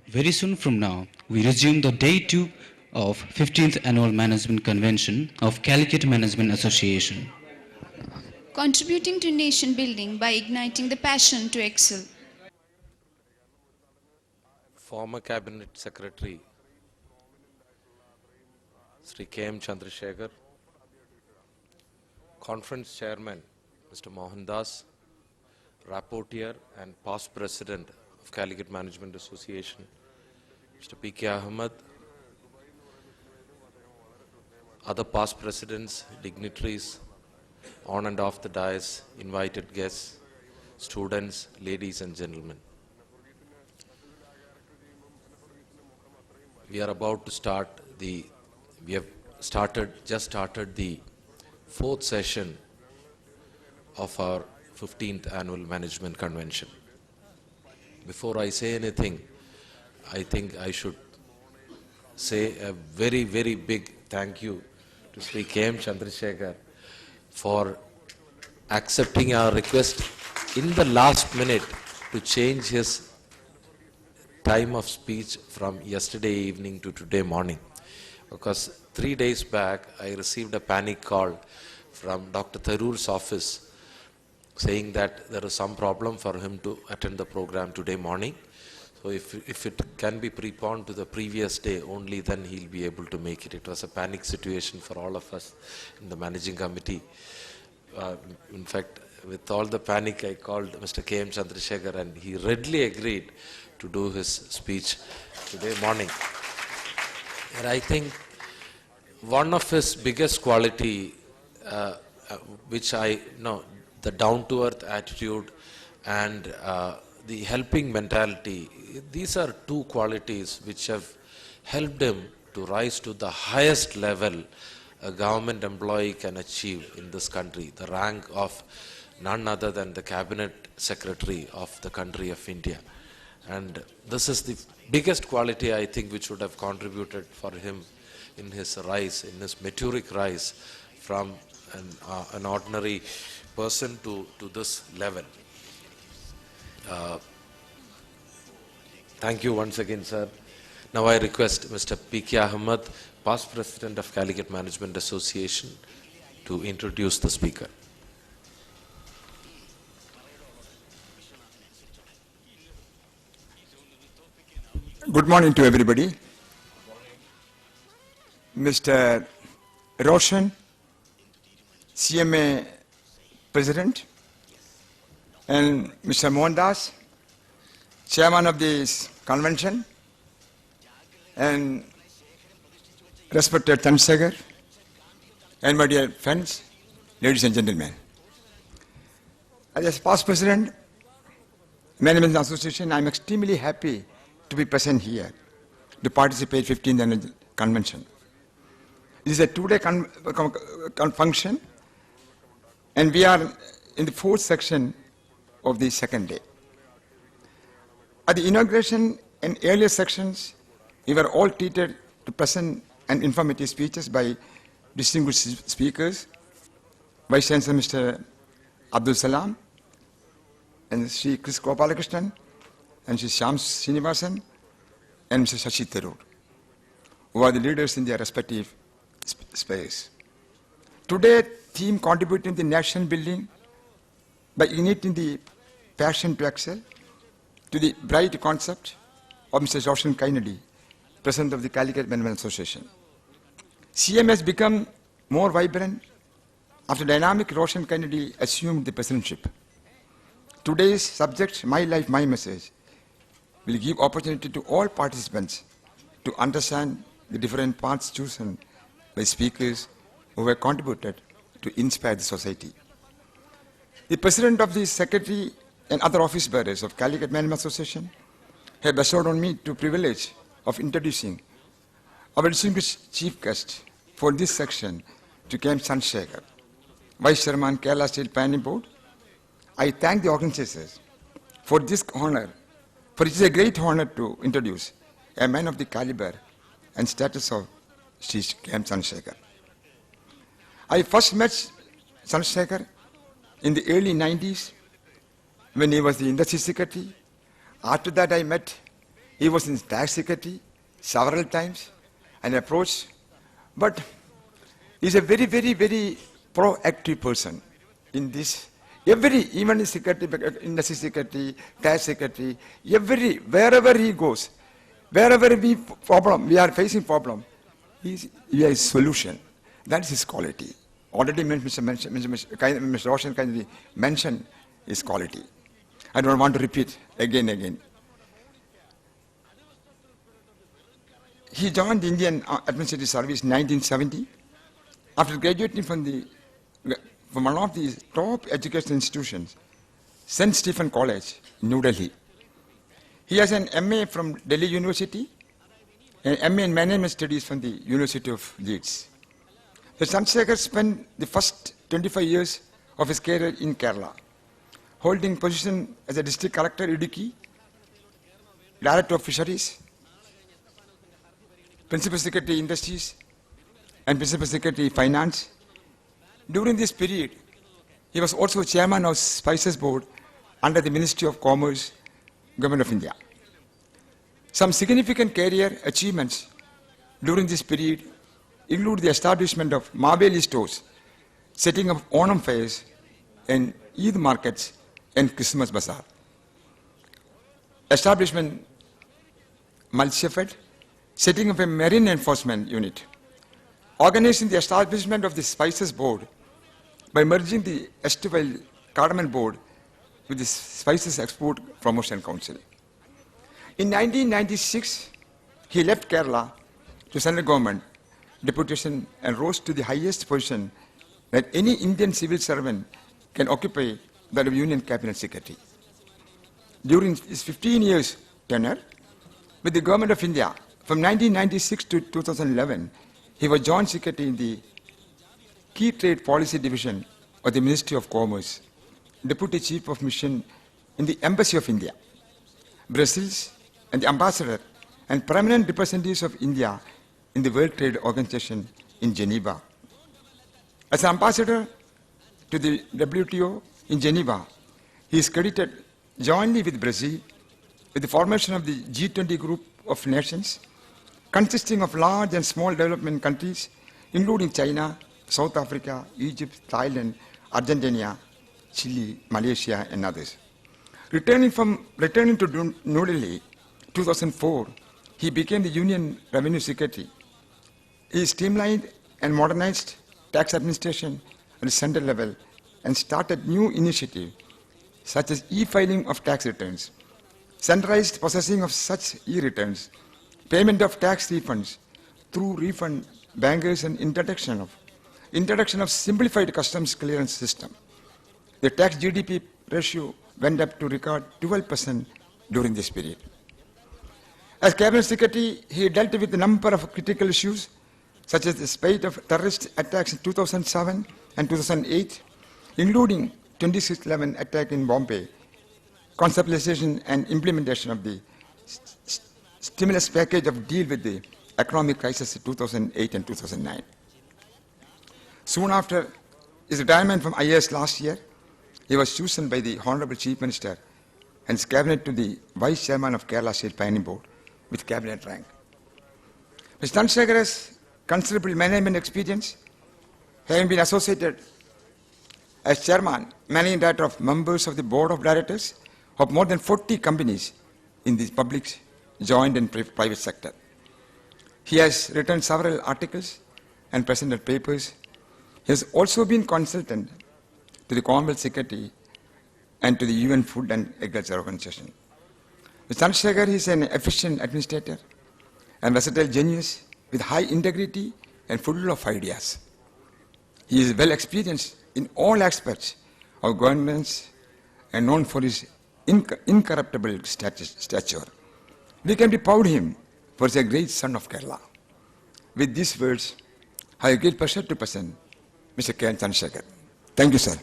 Very soon from now, we resume the day 2 of 15th Annual Management Convention of Calicut Management Association. Contributing to nation building by igniting the passion to excel. Former Cabinet Secretary Sri K.M. Chandrasekhar, Conference Chairman Mr. Mohandas, Rapporteur and past President of Calicut Management Association Mr. P.K. Ahmed, other past presidents, dignitaries, on and off the dais, invited guests, students, ladies and gentlemen. We are about to start just started the fourth session of our 15th Annual Management Convention. Before I say anything, I think I should say a very, very big thank you to Sri K.M. Chandrasekhar for accepting our request in the last minute to change his time of speech from yesterday evening to today morning. Because 3 days back, I received a panic call from Dr. Tharoor's office saying that there is some problem for him to attend the program today morning. So if it can be preponed to the previous day, only then he'll be able to make it. It was a panic situation for all of us in the managing committee. In fact, with all the panic, I called Mr. K.M. Chandrasekhar and he readily agreed to do his speech today morning. And I think one of his biggest quality, which I know, the down-to-earth attitude and the helping mentality, these are two qualities which have helped him to rise to the highest level a government employee can achieve in this country, the rank of none other than the Cabinet Secretary of the country of India. And this is the biggest quality, I think, which would have contributed for him in his rise, in his meteoric rise from an ordinary person to this level. Thank you once again, sir. Now I request Mr. P.K. Ahmed, past President of Calicut Management Association, to introduce the speaker. Good morning to everybody. Mr. Roshan, CMA President, and Mr. Mohandas, Chairman of this convention, and respected Chandrasekhar, and my dear friends, ladies and gentlemen. As past President, Management Association, I am extremely happy to be present here to participate in 15th Annual Convention. This is a two-day function, and we are in the fourth section of the second day. At the inauguration and earlier sections, we were all treated to present and informative speeches by distinguished speakers, Vice Chancellor Mr. Abdul Salam, and Sri Chris Gopalakrishnan, and Sri Shyam Srinivasan, and Mr. Shashi Tharoor, who are the leaders in their respective space. Today, theme contributing to nation building by igniting the passion to excel, to the bright concept of Mr. Roshan Kainadi, President of the Calicut Management Association. CM has become more vibrant after dynamic Roshan Kainadi assumed the presidentship. Today's subject, My Life, My Message, will give opportunity to all participants to understand the different paths chosen by speakers who have contributed to inspire the society. The President of the Secretary and other office bearers of Calicut Management Association have bestowed on me the privilege of introducing our distinguished chief guest for this section, to K.M. Chandrasekhar, Vice Chairman, Kerala State Planning Board. I thank the organizers for this honor, for it is a great honor to introduce a man of the caliber and status of Sri K.M. Chandrasekhar. I first met Chandrasekhar in the early 90s when he was the industry secretary. After that, I met He was in tax secretary several times and approached, but he's a very, very, very proactive person in this. Even in secretary, industry secretary, tax secretary, wherever he goes, wherever we are facing problem, he has solution. That's his quality. Already Mr. Roshan kindly mentioned his quality. I don't want to repeat again. He joined the Indian Administrative Service in 1970. After graduating from one of the top educational institutions, St. Stephen College, New Delhi. He has an MA from Delhi University and MA in Management Studies from the University of Leeds. So Chandrasekhar spent the first 25 years of his career in Kerala, holding position as a district collector Idukki, director of fisheries, principal secretary industries, and principal secretary finance. During this period, he was also chairman of Spices Board under the Ministry of Commerce, Government of India. Some significant career achievements during this period include the establishment of Mabeli stores, setting up Onam fairs and Eid markets and Christmas bazaar. Establishment Malshefed, setting up a marine enforcement unit, organizing the establishment of the Spices Board by merging the Estival Cardamom Board with the Spices Export Promotion Council. In 1996, he left Kerala to central government deputation and rose to the highest position that any Indian civil servant can occupy, that of Union Cabinet Secretary. During his 15 years tenure with the Government of India, from 1996 to 2011, he was Joint Secretary in the Key Trade Policy Division of the Ministry of Commerce, Deputy Chief of Mission in the Embassy of India, Brussels, and the Ambassador and Permanent Representatives of India in the World Trade Organization in Geneva. As Ambassador to the WTO in Geneva, he is credited jointly with Brazil with the formation of the G20 group of nations consisting of large and small development countries, including China, South Africa, Egypt, Thailand, Argentina, Chile, Malaysia, and others. Returning to New Delhi, 2004, he became the Union Revenue Secretary. He streamlined and modernized tax administration at the central level and started new initiatives such as e-filing of tax returns, centralized processing of such e-returns, payment of tax refunds through refund bankers, and introduction of simplified customs clearance system. The tax GDP ratio went up to record 12% during this period. As Cabinet Secretary, he dealt with a number of critical issues, such as the spate of terrorist attacks in 2007 and 2008, including 26/11 attack in Bombay, conceptualization and implementation of the stimulus package of deal with the economic crisis in 2008 and 2009. Soon after his retirement from IAS last year, he was chosen by the Honorable Chief Minister and his cabinet to the Vice Chairman of Kerala State Planning Board with cabinet rank. Mr. Chandrasekhar has considerable management experience, having been associated as Chairman, Managing Director of members of the Board of Directors of more than 40 companies in the public, joint and private sector. He has written several articles and presented papers. He has also been consultant to the Commonwealth Secretary and to the UN Food and Agriculture Organization. Mr. Chandrasekhar is an efficient administrator and versatile genius with high integrity and full of ideas. He is well experienced in all aspects of governance and known for his incorruptible stature. We can be proud of him for he's a great son of Kerala. With these words, I have great pleasure to present Mr. K. Chandrasekhar. Thank you, sir.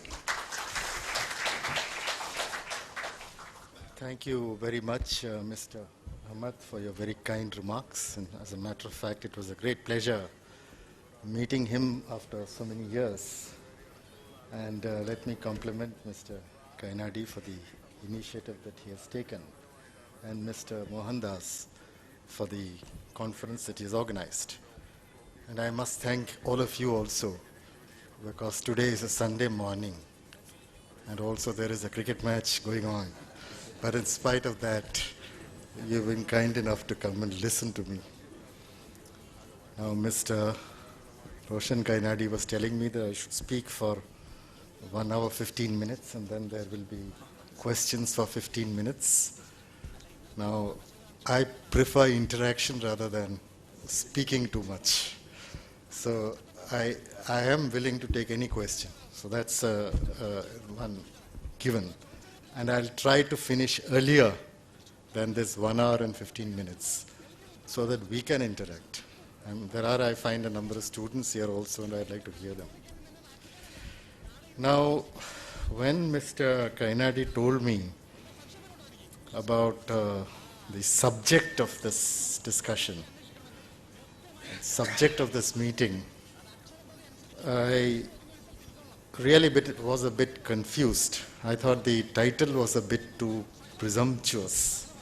Thank you very much, Mr. Ahmed, for your very kind remarks. And as a matter of fact, it was a great pleasure meeting him after so many years. And let me compliment Mr. Kainadi for the initiative that he has taken and Mr. Mohandas for the conference that is organized. And I must thank all of you also, because today is a Sunday morning, and also there is a cricket match going on. But in spite of that, you've been kind enough to come and listen to me. Now, Mr. Roshan Kainadi was telling me that I should speak for 1 hour 15 minutes, and then there will be questions for 15 minutes. Now, I prefer interaction rather than speaking too much. So I am willing to take any question. So that's one given. And I'll try to finish earlier than this 1 hour and 15 minutes so that we can interact. And there are, I find, a number of students here also, and I'd like to hear them. Now, when Mr. Kainadi told me about the subject of this discussion, subject of this meeting, I really was a bit confused. I thought the title was a bit too presumptuous.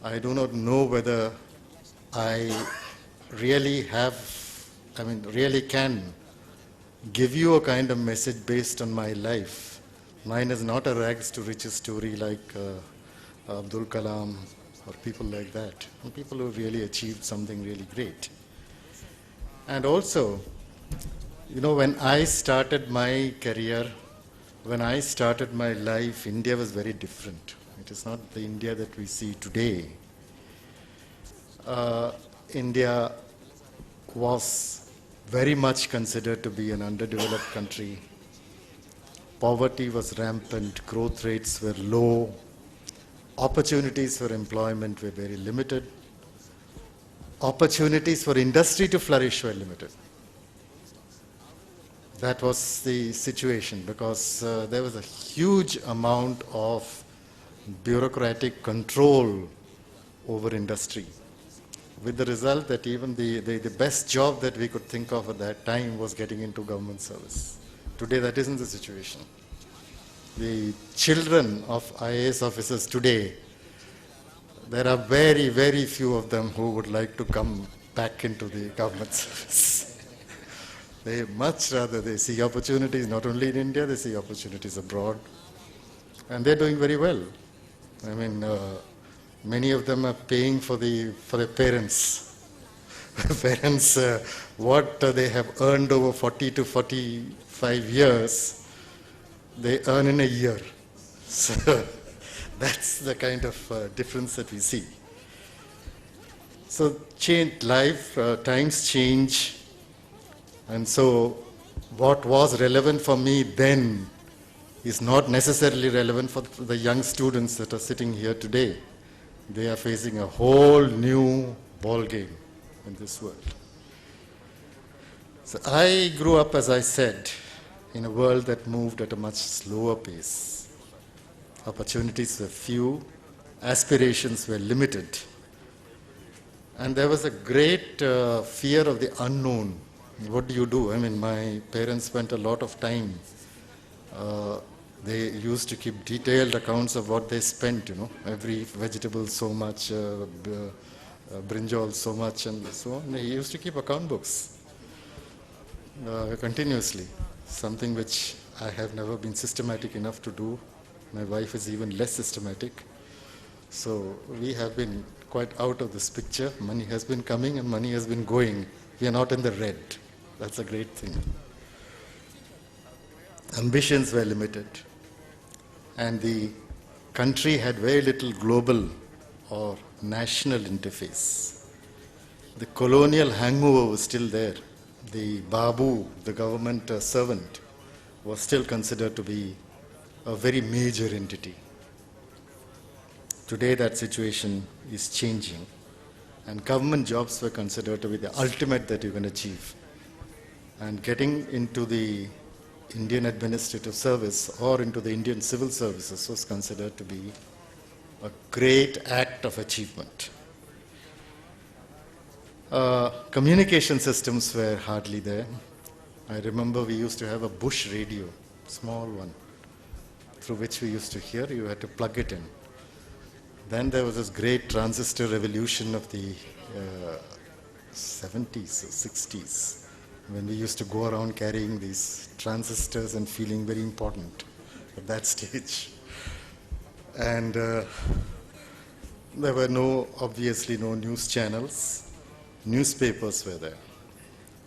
I do not know whether I really really can give you a kind of message based on my life. Mine is not a rags to riches story like Abdul Kalam or people like that, and people who really achieved something really great. And also, you know, when I started my career, when I started my life, India was very different. It is not the India that we see today. India was very much considered to be an underdeveloped country. Poverty was rampant, growth rates were low, opportunities for employment were very limited, opportunities for industry to flourish were limited. That was the situation because there was a huge amount of bureaucratic control over industry, with the result that even the best job that we could think of at that time was getting into government service. Today that isn't the situation. The children of IAS officers today, there are very, very few of them who would like to come back into the government service. They much rather, they see opportunities not only in India, they see opportunities abroad. And they're doing very well. I mean, many of them are paying for their parents. Parents, what they have earned over 40 to 45 years, they earn in a year. So that's the kind of difference that we see. So change life, times change. And so what was relevant for me then is not necessarily relevant for the young students that are sitting here today. They are facing a whole new ball game in this world. So I grew up, as I said, in a world that moved at a much slower pace. Opportunities were few, aspirations were limited, and there was a great fear of the unknown. What do you do? I mean, my parents spent a lot of time. They used to keep detailed accounts of what they spent, you know, every vegetable so much, brinjal so much, and so on. They used to keep account books continuously, something which I have never been systematic enough to do. My wife is even less systematic. So we have been quite out of this picture. Money has been coming and money has been going. We are not in the red. That's a great thing. Ambitions were limited. And the country had very little global or national interface. The colonial hangover was still there. The Babu, the government servant, was still considered to be a very major entity. Today that situation is changing, and government jobs were considered to be the ultimate that you can achieve. And getting into the Indian administrative service or into the Indian civil services was considered to be a great act of achievement. Communication systems were hardly there. I remember we used to have a bush radio, small one, through which we used to hear. You had to plug it in. Then there was this great transistor revolution of the 70s or 60s, when we used to go around carrying these transistors and feeling very important at that stage. And there were obviously no news channels. Newspapers were there.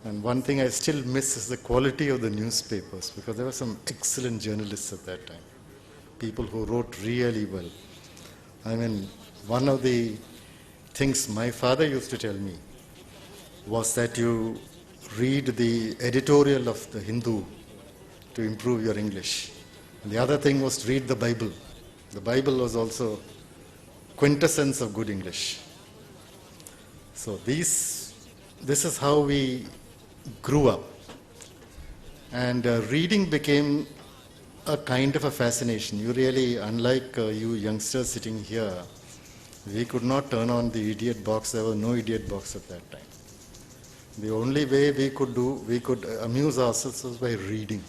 And one thing I still miss is the quality of the newspapers, because there were some excellent journalists at that time, people who wrote really well. I mean, one of the things my father used to tell me was that you read the editorial of the Hindu to improve your English. And the other thing was to read the Bible. The Bible was also quintessence of good English. So this is how we grew up. And reading became a kind of a fascination. You really, unlike you youngsters sitting here, we could not turn on the idiot box. There was no idiot box at that time. The only way we could amuse ourselves was by reading.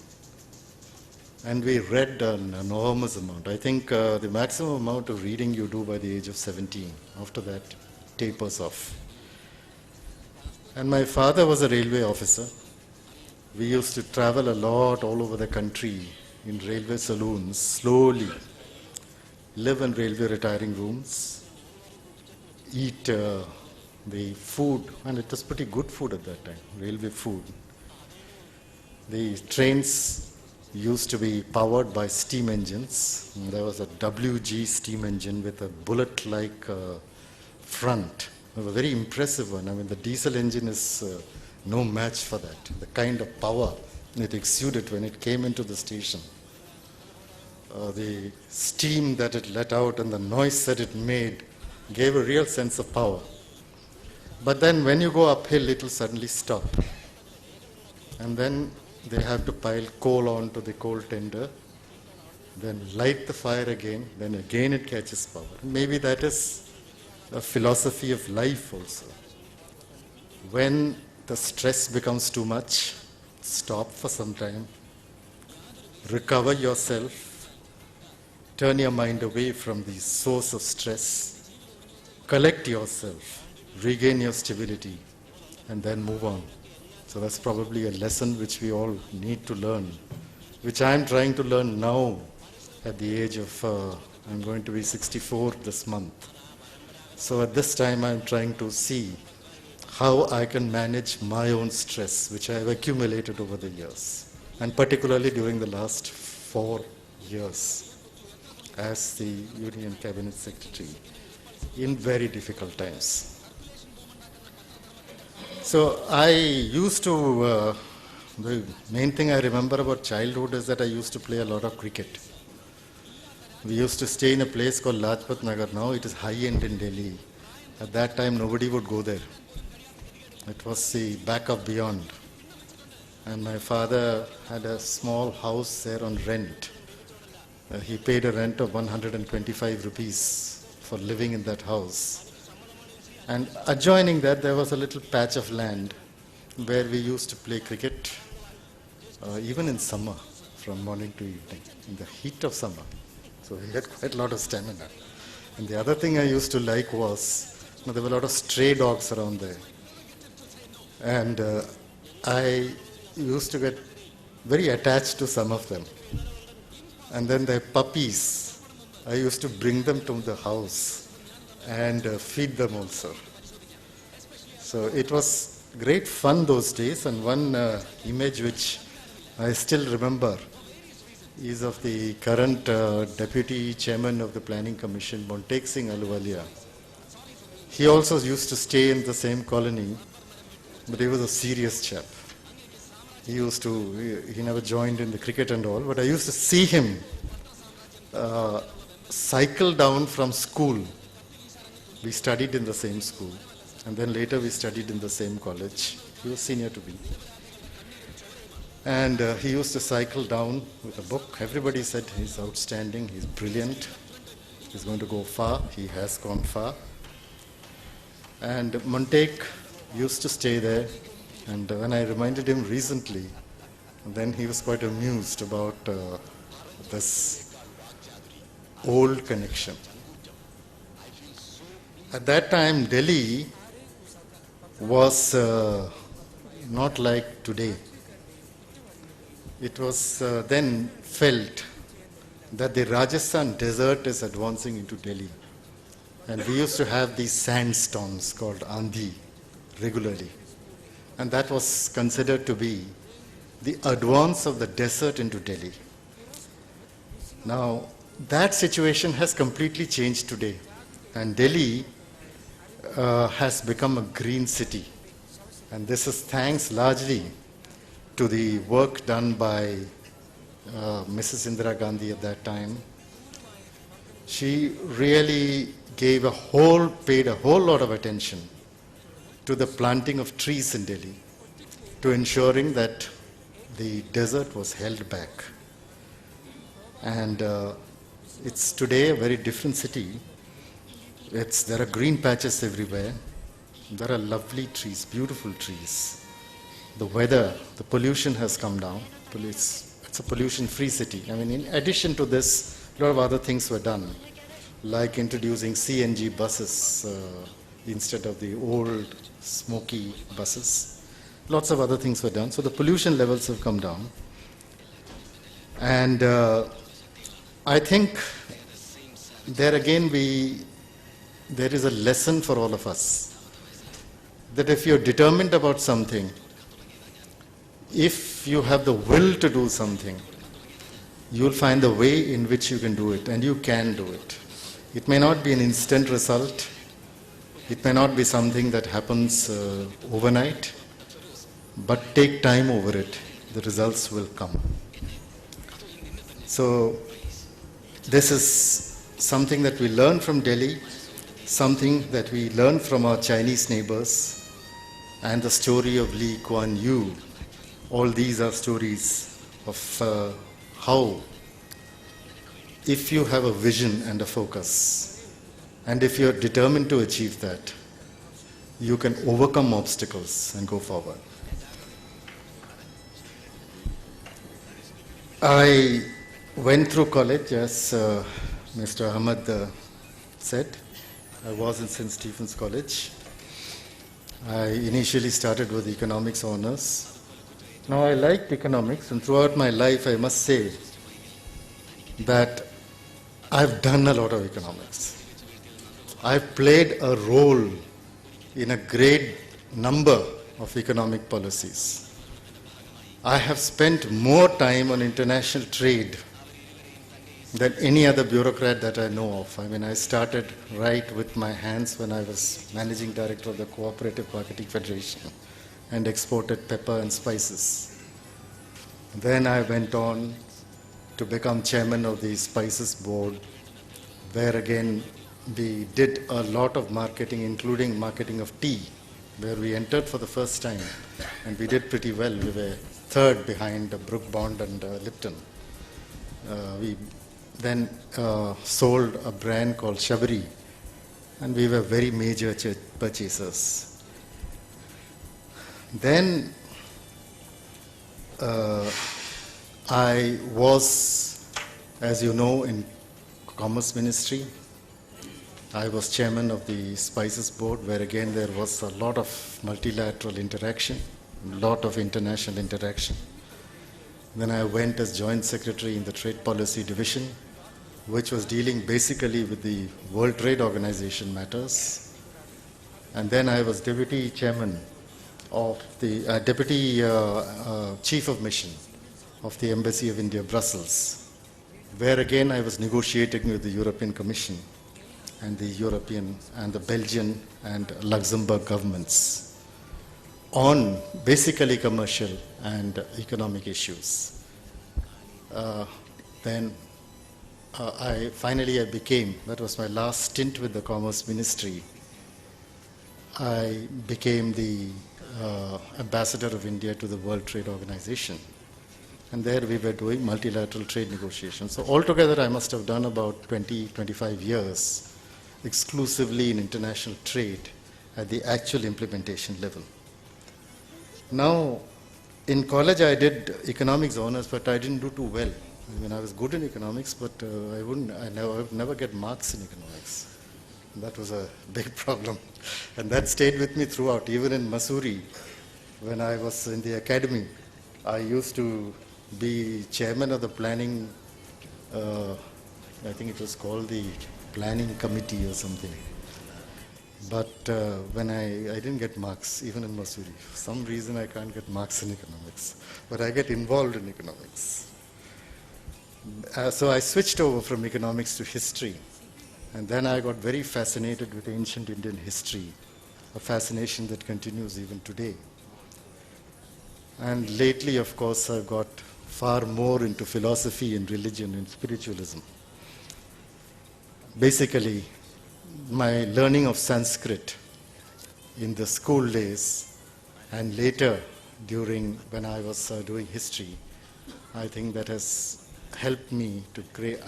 And we read an enormous amount. I think the maximum amount of reading you do by the age of 17. After that, tapers off. And my father was a railway officer. We used to travel a lot all over the country in railway saloons, slowly, live in railway retiring rooms, eat the food, and it was pretty good food at that time, railway food. The trains used to be powered by steam engines. There was a WG steam engine with a bullet-like front. It was a very impressive one. I mean, the diesel engine is no match for that. The kind of power it exuded when it came into the station. The steam that it let out and the noise that it made gave a real sense of power. But then when you go uphill, it will suddenly stop. And then they have to pile coal onto the coal tender, then light the fire again, then again it catches power. Maybe that is a philosophy of life also. When the stress becomes too much, stop for some time, recover yourself, turn your mind away from the source of stress, collect yourself, regain your stability, and then move on. So that's probably a lesson which we all need to learn, which I'm trying to learn now at the age of, I'm going to be 64 this month. So at this time I'm trying to see how I can manage my own stress, which I have accumulated over the years, and particularly during the last 4 years as the Union Cabinet Secretary in very difficult times. So I used to, the main thing I remember about childhood is that I used to play a lot of cricket. We used to stay in a place called Lajpat Nagar. Now it is high-end in Delhi. At that time, nobody would go there. It was the back of beyond. And my father had a small house there on rent. He paid a rent of 125 rupees for living in that house. And adjoining that, there was a little patch of land where we used to play cricket, even in summer, from morning to evening, in the heat of summer. So he had quite a lot of stamina. And the other thing I used to like was, there were a lot of stray dogs around there. And I used to get very attached to some of them. And then their puppies, I used to bring them to the house and feed them also. So it was great fun those days. And one image which I still remember is of the current deputy chairman of the Planning Commission, Montek Singh Ahluwalia. He also used to stay in the same colony, but he was a serious chap. He never joined in the cricket and all, but I used to see him cycle down from school. We studied in the same school, and then later we studied in the same college. He was senior to me. And he used to cycle down with a book. Everybody said he's outstanding, he's brilliant, he's going to go far. He has gone far. And Montek used to stay there. And when I reminded him recently, then he was quite amused about this old connection. At that time, Delhi was not like today. It was then felt that the Rajasthan desert is advancing into Delhi. And we used to have these sandstorms called Andhi regularly. And that was considered to be the advance of the desert into Delhi. Now, that situation has completely changed today. And Delhi has become a green city. And this is thanks largely to the work done by Mrs. Indira Gandhi at that time. She really paid a whole lot of attention to the planting of trees in Delhi, to ensuring that the desert was held back. And it's today a very different city. There are green patches everywhere. There are lovely trees, beautiful trees. The weather, the pollution has come down. It's a pollution-free city. I mean, in addition to this, a lot of other things were done, like introducing CNG buses instead of the old smoky buses. Lots of other things were done. So the pollution levels have come down. And I think there again there is a lesson for all of us, that if you're determined about something, if you have the will to do something, you'll find the way in which you can do it, and you can do it. It may not be an instant result. It may not be something that happens overnight, but take time over it. The results will come. So this is something that we learn from Delhi, something that we learn from our Chinese neighbors, and the story of Lee Kuan Yew. All these are stories of how, if you have a vision and a focus, and if you're determined to achieve that, you can overcome obstacles and go forward. I went through college, as Mr. Ahmed said. I was in St. Stephen's College. I initially started with economics honors. Now I liked economics, and throughout my life I must say that I've done a lot of economics. I've played a role in a great number of economic policies. I have spent more time on international trade than any other bureaucrat that I know of. I mean, I started right with my hands when I was managing director of the Cooperative Marketing Federation and exported pepper and spices. Then I went on to become chairman of the Spices Board, where again we did a lot of marketing, including marketing of tea, where we entered for the first time, and we did pretty well. We were third behind Brook Bond and Lipton. We then sold a brand called Shabri, and we were very major purchasers. Then I was, as you know, in Commerce Ministry. I was chairman of the Spices Board, where again there was a lot of multilateral interaction, a lot of international interaction. Then I went as joint secretary in the Trade Policy Division, which was dealing basically with the World Trade Organization matters. And then I was deputy chairman of the deputy chief of mission of the Embassy of India, Brussels, where again I was negotiating with the European Commission and the European and the Belgian and Luxembourg governments on basically commercial and economic issues. Then I became, that was my last stint with the Commerce Ministry, I became the ambassador of India to the World Trade Organization. And there we were doing multilateral trade negotiations. So altogether I must have done about 25 years exclusively in international trade at the actual implementation level. Now, in college I did economics honors, but I didn't do too well. I mean, I was good in economics, but I would never get marks in economics. That was a big problem. And that stayed with me throughout. Even in Missouri, when I was in the academy, I used to be chairman of the planning, I think it was called the planning committee or something. But when I didn't get marks, even in Missouri. For some reason I can't get marks in economics. But I get involved in economics. So I switched over from economics to history. And then I got very fascinated with ancient Indian history, a fascination that continues even today. And lately, of course, I've got far more into philosophy and religion and spiritualism. Basically, my learning of Sanskrit in the school days and later during when I was doing history, I think that has helped me to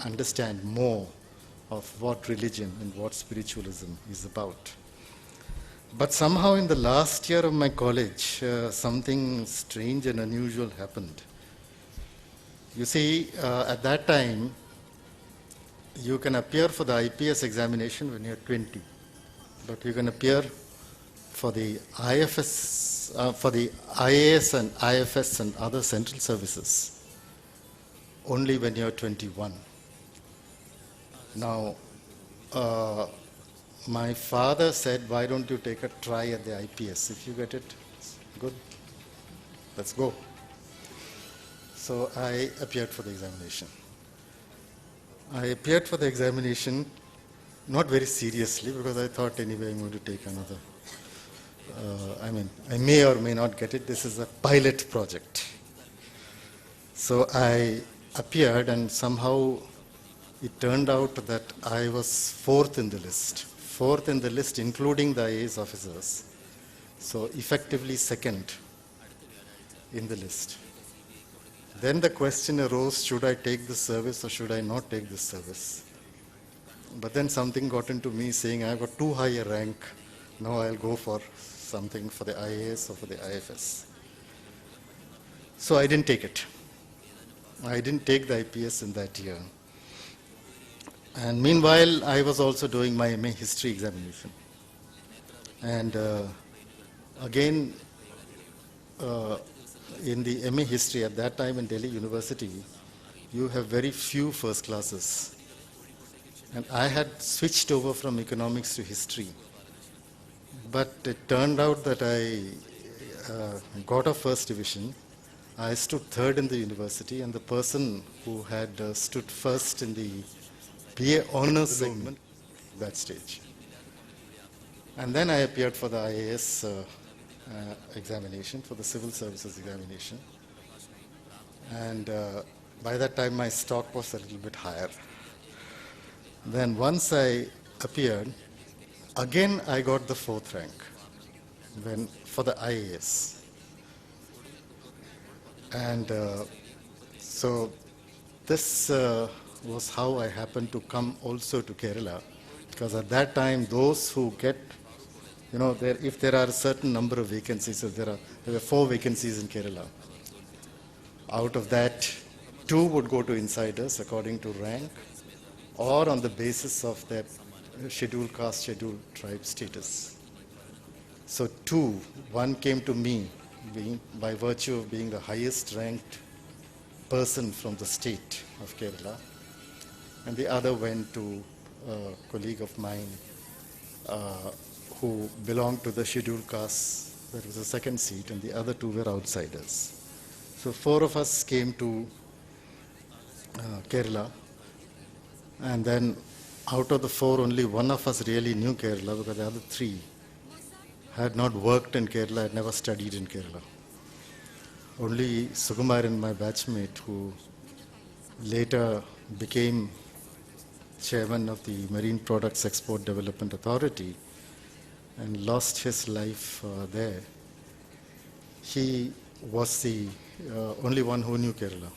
understand more of what religion and what spiritualism is about. But somehow in the last year of my college, something strange and unusual happened. You see, at that time, you can appear for the IPS examination when you're 20, but you can appear for the IFS, for the IAS and IFS and other central services only when you're 21. Now, my father said, why don't you take a try at the IPS? If you get it, good, let's go. So I appeared for the examination. I appeared for the examination not very seriously because I thought anyway I'm going to take another. I may or may not get it. This is a pilot project. So I appeared and somehow it turned out that I was fourth in the list including the IAS officers. So effectively second in the list. Then the question arose, should I take this service or should I not take this service? But then something got into me saying, I've got too high a rank, now I'll go for something for the IAS or for the IFS. So I didn't take it. I didn't take the IPS in that year. And meanwhile, I was also doing my MA history examination. And again, in the MA history at that time in Delhi University, you have very few first classes. And I had switched over from economics to history. But it turned out that I got a first division. I stood third in the university, and the person who had stood first in the BA honors segment that stage. And then I appeared for the IAS examination, for the civil services examination. And by that time my stock was a little bit higher. Then once I appeared, again I got the fourth rank for the IAS. And so this was how I happened to come also to Kerala, because at that time those who get, if there are a certain number of vacancies, so there were 4 vacancies in Kerala. Out of that, 2 would go to insiders according to rank or on the basis of their scheduled caste, scheduled tribe status. So 2, one came to me by virtue of being the highest ranked person from the state of Kerala, and the other went to a colleague of mine who belonged to the scheduled caste. That was the second seat, and the other 2 were outsiders. So 4 of us came to Kerala, and then out of the 4, only 1 of us really knew Kerala, because the other 3 had not worked in Kerala, had never studied in Kerala. Only Sukumaran, my batchmate, who later became chairman of the Marine Products Export Development Authority and lost his life there. He was the only one who knew Kerala.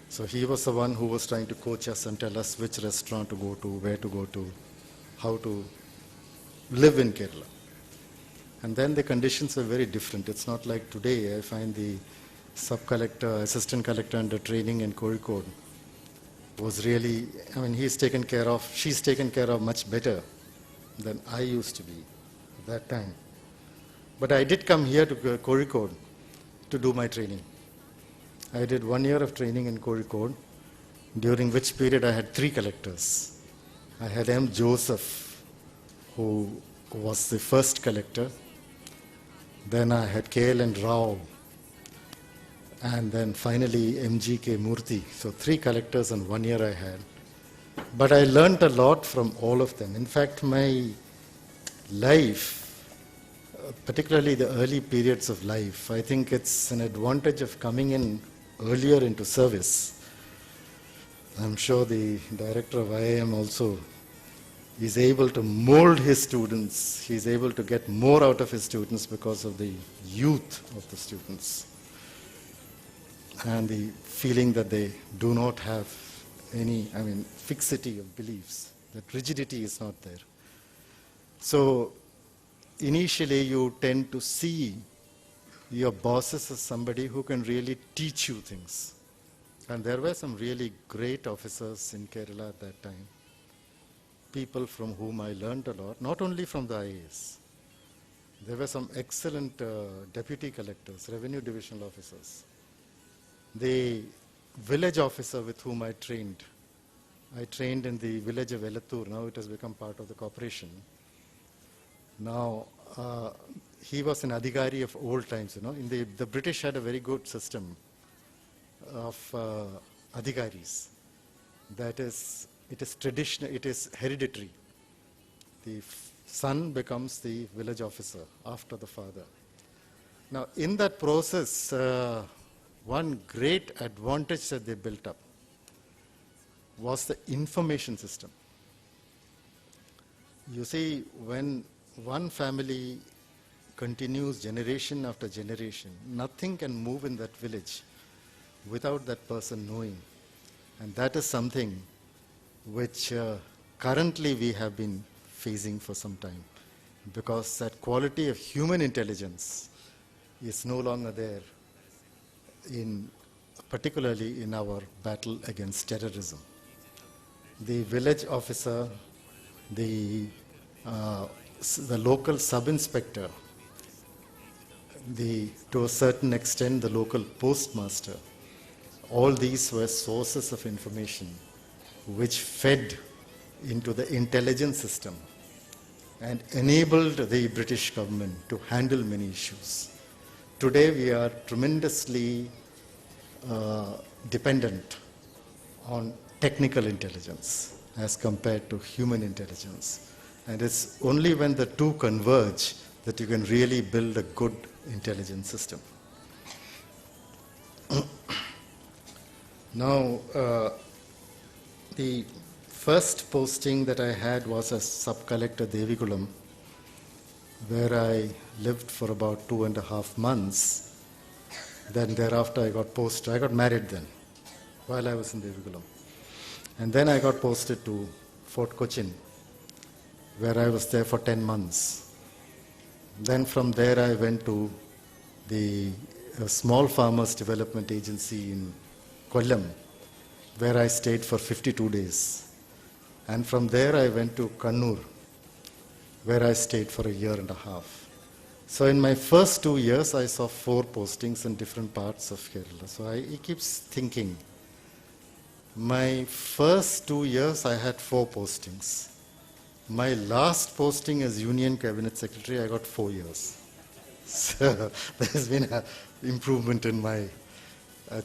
So he was the one who was trying to coach us and tell us which restaurant to go to, where to go to, how to live in Kerala. And then the conditions were very different. It's not like today. I find the sub-collector, assistant collector under training in Kozhikode was really, she's taken care of much better than I used to be at that time. But I did come here to Calicut to do my training. I did 1 year of training in Calicut, during which period I had 3 collectors. I had M. Joseph, who was the first collector. Then I had K.L.N. Rao, and then finally M.G.K. Murthy. So 3 collectors in 1 year I had. But I learnt a lot from all of them. In fact, my life, particularly the early periods of life, I think it's an advantage of coming in earlier into service. I'm sure the director of IIM also is able to mold his students. He's able to get more out of his students because of the youth of the students and the feeling that they do not have any, fixity of beliefs, that rigidity is not there. So initially you tend to see your bosses as somebody who can really teach you things. And there were some really great officers in Kerala at that time, people from whom I learned a lot, not only from the IAS. There were some excellent deputy collectors, revenue divisional officers. The village officer with whom I trained in the village of Elattur. Now it has become part of the corporation. Now, he was an adhikari of old times, the British had a very good system of adhikaris. That is, it is traditional, it is hereditary. The son becomes the village officer after the father. Now, in that process, one great advantage that they built up was the information system. You see, when one family continues generation after generation, nothing can move in that village without that person knowing. And that is something which currently we have been facing for some time, because that quality of human intelligence is no longer there, particularly in our battle against terrorism. The village officer, the local sub-inspector, to a certain extent the local postmaster, all these were sources of information which fed into the intelligence system and enabled the British government to handle many issues. Today we are tremendously dependent on technical intelligence as compared to human intelligence. And it's only when the two converge that you can really build a good intelligence system. Now, the first posting that I had was as sub-collector Devikulam, where I lived for about 2.5 months. Then thereafter I got married then, while I was in Devikulam. And then I got posted to Fort Cochin, where I was there for 10 months. Then from there I went to the Small Farmers Development Agency in Kollam, where I stayed for 52 days. And from there I went to Kannur, where I stayed for 1.5 years. So in my first 2 years, I saw 4 postings in different parts of Kerala. So I keeps thinking, my first 2 years I had 4 postings. My last posting as Union Cabinet Secretary, I got 4 years. So there's been an improvement in my,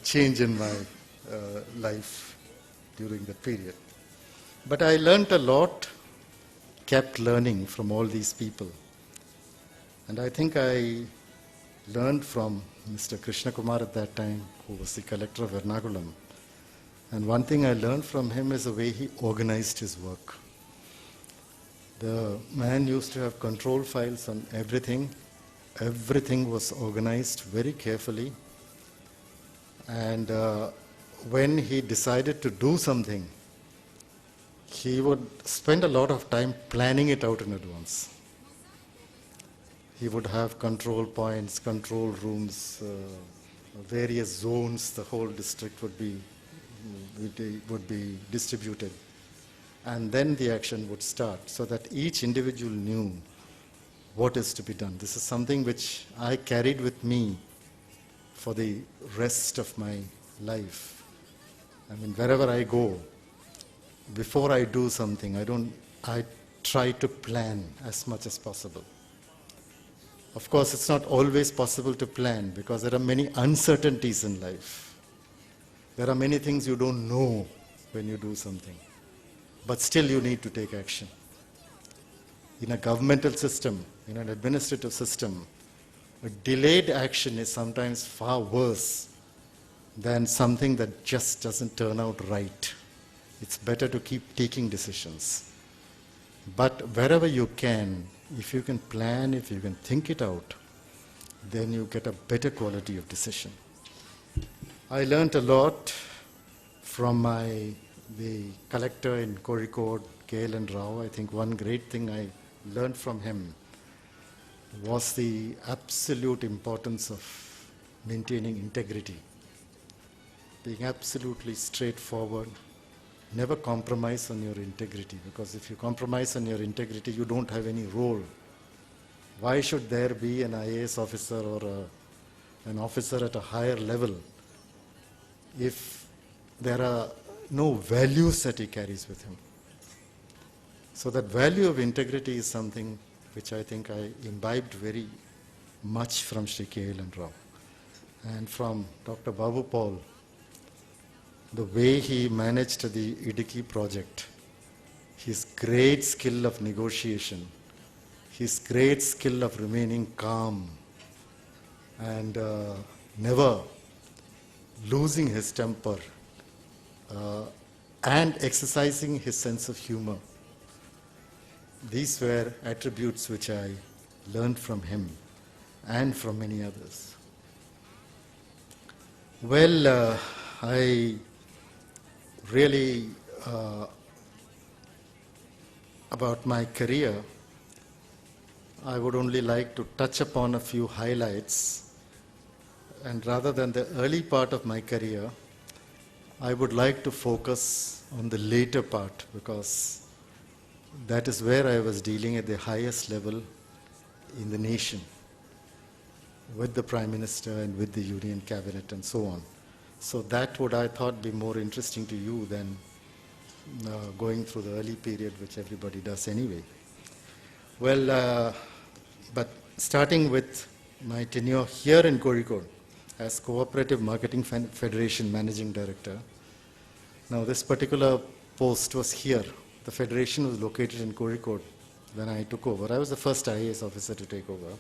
change in my life during that period. But I learnt a lot, kept learning from all these people. And I think I learned from Mr. Krishna Kumar at that time, who was the collector of Ernakulam. And one thing I learned from him is the way he organized his work. The man used to have control files on everything. Everything was organized very carefully. And when he decided to do something, he would spend a lot of time planning it out in advance. He would have control points, control rooms, various zones. The whole district would be distributed. and then the action would start, so that each individual knew what is to be done. This is something which I carried with me for the rest of my life. I mean, wherever I go, before I do something, I try to plan as much as possible. Of course, it's not always possible to plan because there are many uncertainties in life. There are many things you don't know when you do something. But still you need to take action. In a governmental system, in an administrative system, a delayed action is sometimes far worse than something that just doesn't turn out right. It's better to keep taking decisions. But wherever you can, if you can plan, if you can think it out, then you get a better quality of decision. I learned a lot from the collector in Kozhikode, K.L. Rao. I think one great thing I learned from him was the absolute importance of maintaining integrity. Being absolutely straightforward, never compromise on your integrity, because if you compromise on your integrity, you don't have any role. Why should there be an IAS officer or an officer at a higher level if there are no values that he carries with him? So that value of integrity is something which I think I imbibed very much from Shri K.L. Rao. And from Dr. Babu Paul, the way he managed the Idiki project, his great skill of negotiation, his great skill of remaining calm and never losing his temper and exercising his sense of humor. These were attributes which I learned from him and from many others. Well, I really, about my career, I would only like to touch upon a few highlights. And rather than the early part of my career, I would like to focus on the later part, because that is where I was dealing at the highest level in the nation, with the Prime Minister and with the Union Cabinet and so on. So that would, I thought, be more interesting to you than going through the early period, which everybody does anyway. Well, but starting with my tenure here in Kozhikode as Cooperative Marketing Federation Managing Director. Now this particular post was here. The federation was located in Kozhikode when I took over. I was the first IAS officer to take over.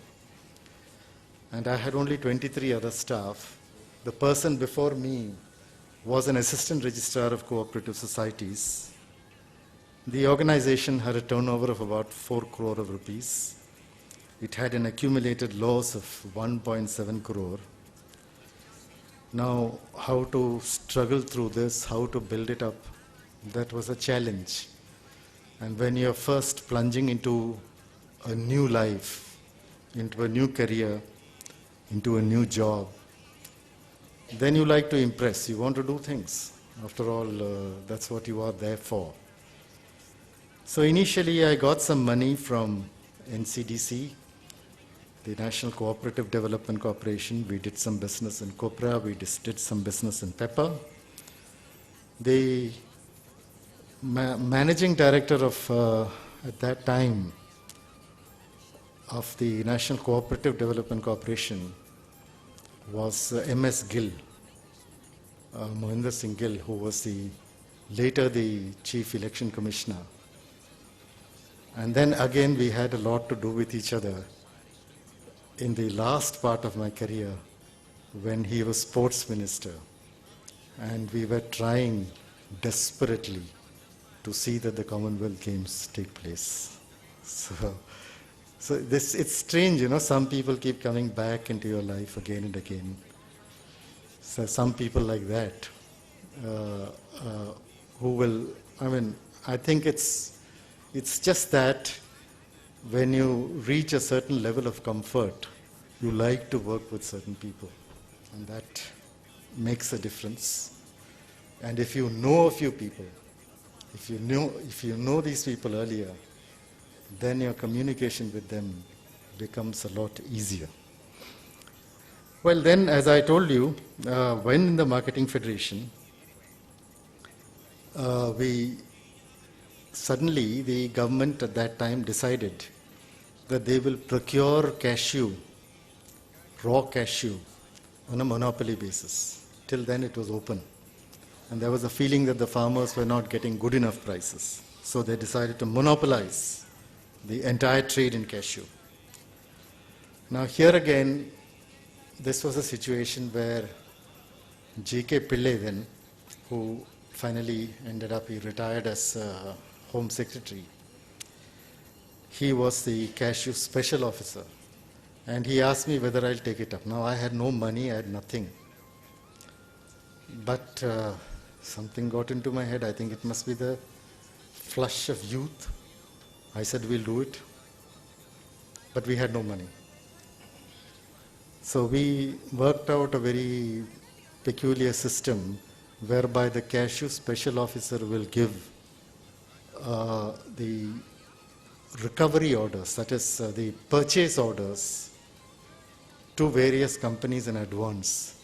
And I had only 23 other staff. The person before me was an assistant registrar of cooperative societies. The organization had a turnover of about 4 crore of rupees. It had an accumulated loss of 1.7 crore. Now, how to struggle through this, how to build it up, that was a challenge. And when you're first plunging into a new life, into a new career, into a new job, then you like to impress. You want to do things. After all, that's what you are there for. So initially I got some money from NCDC, the National Cooperative Development Corporation. We did some business in copra, we did some business in pepper. The managing director of, at that time, of the National Cooperative Development Corporation was M.S. Gill, Mohinder Singh Gill, who was later the Chief Election Commissioner. And then again we had a lot to do with each other in the last part of my career when he was Sports Minister. And we were trying desperately to see that the Commonwealth Games take place. So this, it's strange, you know, some people keep coming back into your life again and again. So some people like that, who will, I mean, I think it's just that when you reach a certain level of comfort, you like to work with certain people, and that makes a difference. And if you know a few people, if you know these people earlier, then your communication with them becomes a lot easier. Well, then, as I told you, when in the Marketing Federation, suddenly the government at that time decided that they will procure cashew, raw cashew, on a monopoly basis. Till then it was open. And there was a feeling that the farmers were not getting good enough prices. So they decided to monopolize the entire trade in cashew. Now here again, this was a situation where J.K. Pillai then, who finally ended up, he retired as Home Secretary. He was the cashew special officer. And he asked me whether I'll take it up. Now I had no money, I had nothing. But something got into my head. I think it must be the flush of youth. I said, we'll do it. But we had no money. So we worked out a very peculiar system whereby the cashew special officer will give the recovery orders, that is the purchase orders, to various companies in advance.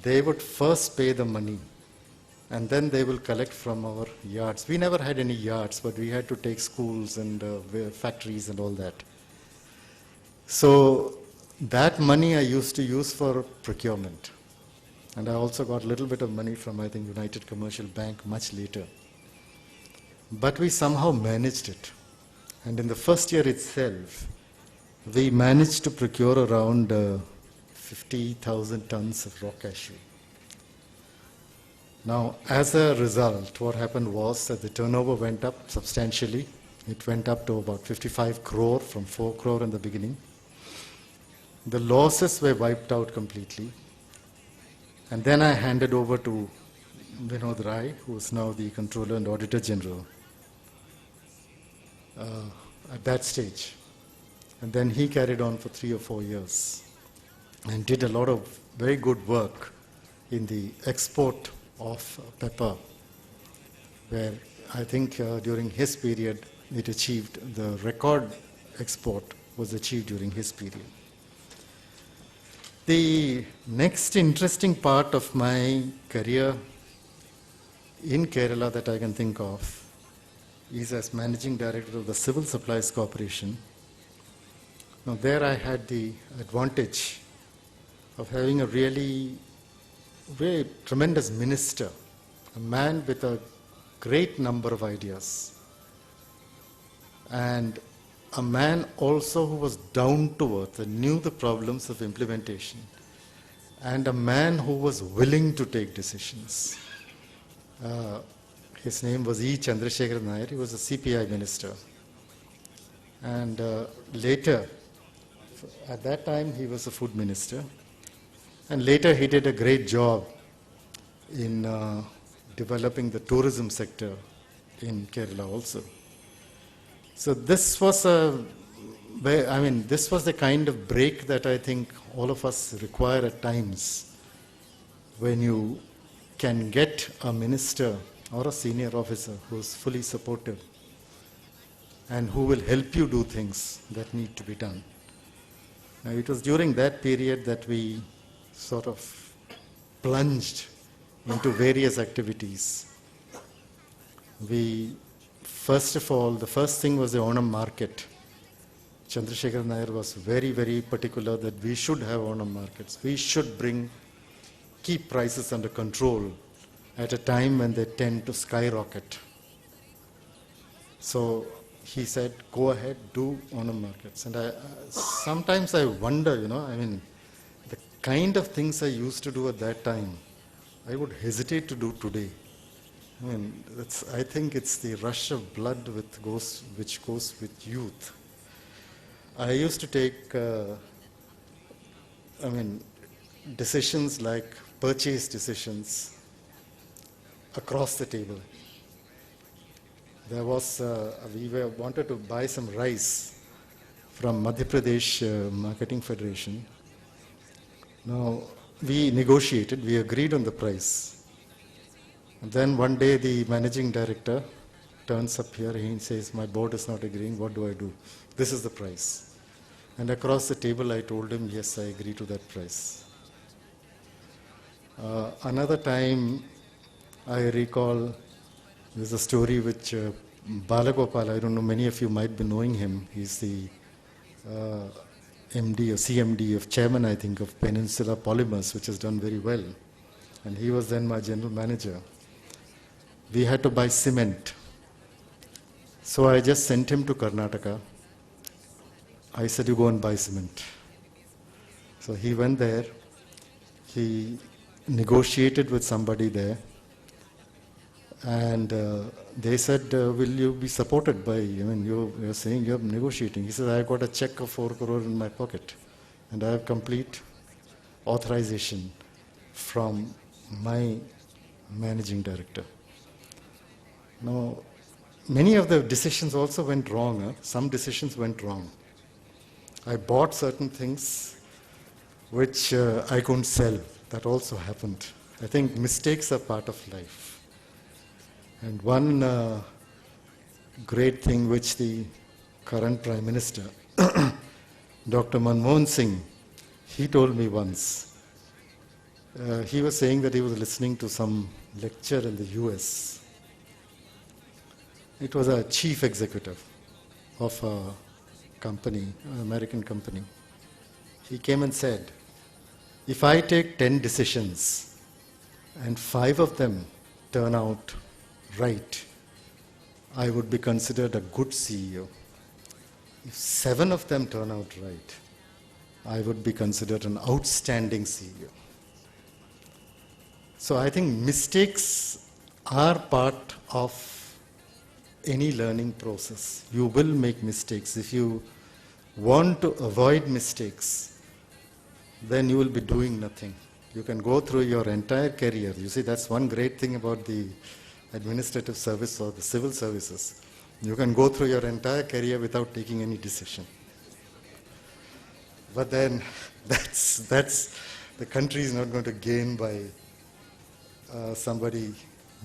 They would first pay the money and then they will collect from our yards. We never had any yards, but we had to take schools and factories and all that. So that money I used to use for procurement. And I also got a little bit of money from, I think, United Commercial Bank much later. But we somehow managed it. And in the first year itself, we managed to procure around 50,000 tons of raw cashew. Now, as a result, what happened was that the turnover went up substantially. It went up to about 55 crore from 4 crore in the beginning. The losses were wiped out completely. And then I handed over to Vinod Rai, who is now the Controller and Auditor General, at that stage. And then he carried on for 3 or 4 years and did a lot of very good work in the export of pepper, where I think during his period it achieved, the record export was achieved during his period. The next interesting part of my career in Kerala that I can think of is as Managing Director of the Civil Supplies Corporation. Now there I had the advantage of having a really very tremendous minister, a man with a great number of ideas, and a man also who was down to earth and knew the problems of implementation, and a man who was willing to take decisions. His name was E. Chandrasekhar. He was a CPI minister. And later, at that time, he was a food minister. And later, he did a great job in developing the tourism sector in Kerala also. So this was this was the kind of break that I think all of us require at times, when you can get a minister or a senior officer who is fully supportive and who will help you do things that need to be done. Now, it was during that period that we sort of plunged into various activities. First of all, the first thing was the Onam market. Chandrasekhar Nair was very, very particular that we should have Onam markets. We should keep prices under control at a time when they tend to skyrocket. So he said, go ahead, do Onam markets. And sometimes I wonder, the kind of things I used to do at that time, I would hesitate to do today. I think it's the rush of blood which goes with youth. I used to take, decisions like purchase decisions across the table. There was, we wanted to buy some rice from Madhya Pradesh Marketing Federation. Now, we negotiated, we agreed on the price. And then one day the managing director turns up here, he says, my board is not agreeing, what do I do? This is the price. And across the table I told him, yes, I agree to that price. Another time I recall, there's a story which Balagopal, I don't know, many of you might be knowing him. He's the MD or CMD of chairman, I think, of Peninsula Polymers, which has done very well. And he was then my general manager. We had to buy cement. So I just sent him to Karnataka. I said, you go and buy cement. So he went there. He negotiated with somebody there. And they said, will you be supported by, you're saying you're negotiating. He said, I've got a check of 4 crore in my pocket. And I have complete authorization from my managing director. Now, many of the decisions also went wrong. Some decisions went wrong. I bought certain things which I couldn't sell. That also happened. I think mistakes are part of life. And one great thing which the current Prime Minister, Dr. Manmohan Singh, he told me once. He was saying that he was listening to some lecture in the US. It was a chief executive of a company, an American company. He came and said, if I take 10 decisions and 5 of them turn out right, I would be considered a good CEO. If 7 of them turn out right, I would be considered an outstanding CEO. So I think mistakes are part of any learning process. You will make mistakes. If you want to avoid mistakes, then you will be doing nothing. You can go through your entire career. You see, that's one great thing about the administrative service or the civil services. You can go through your entire career without taking any decision. But then that's the country is not going to gain by somebody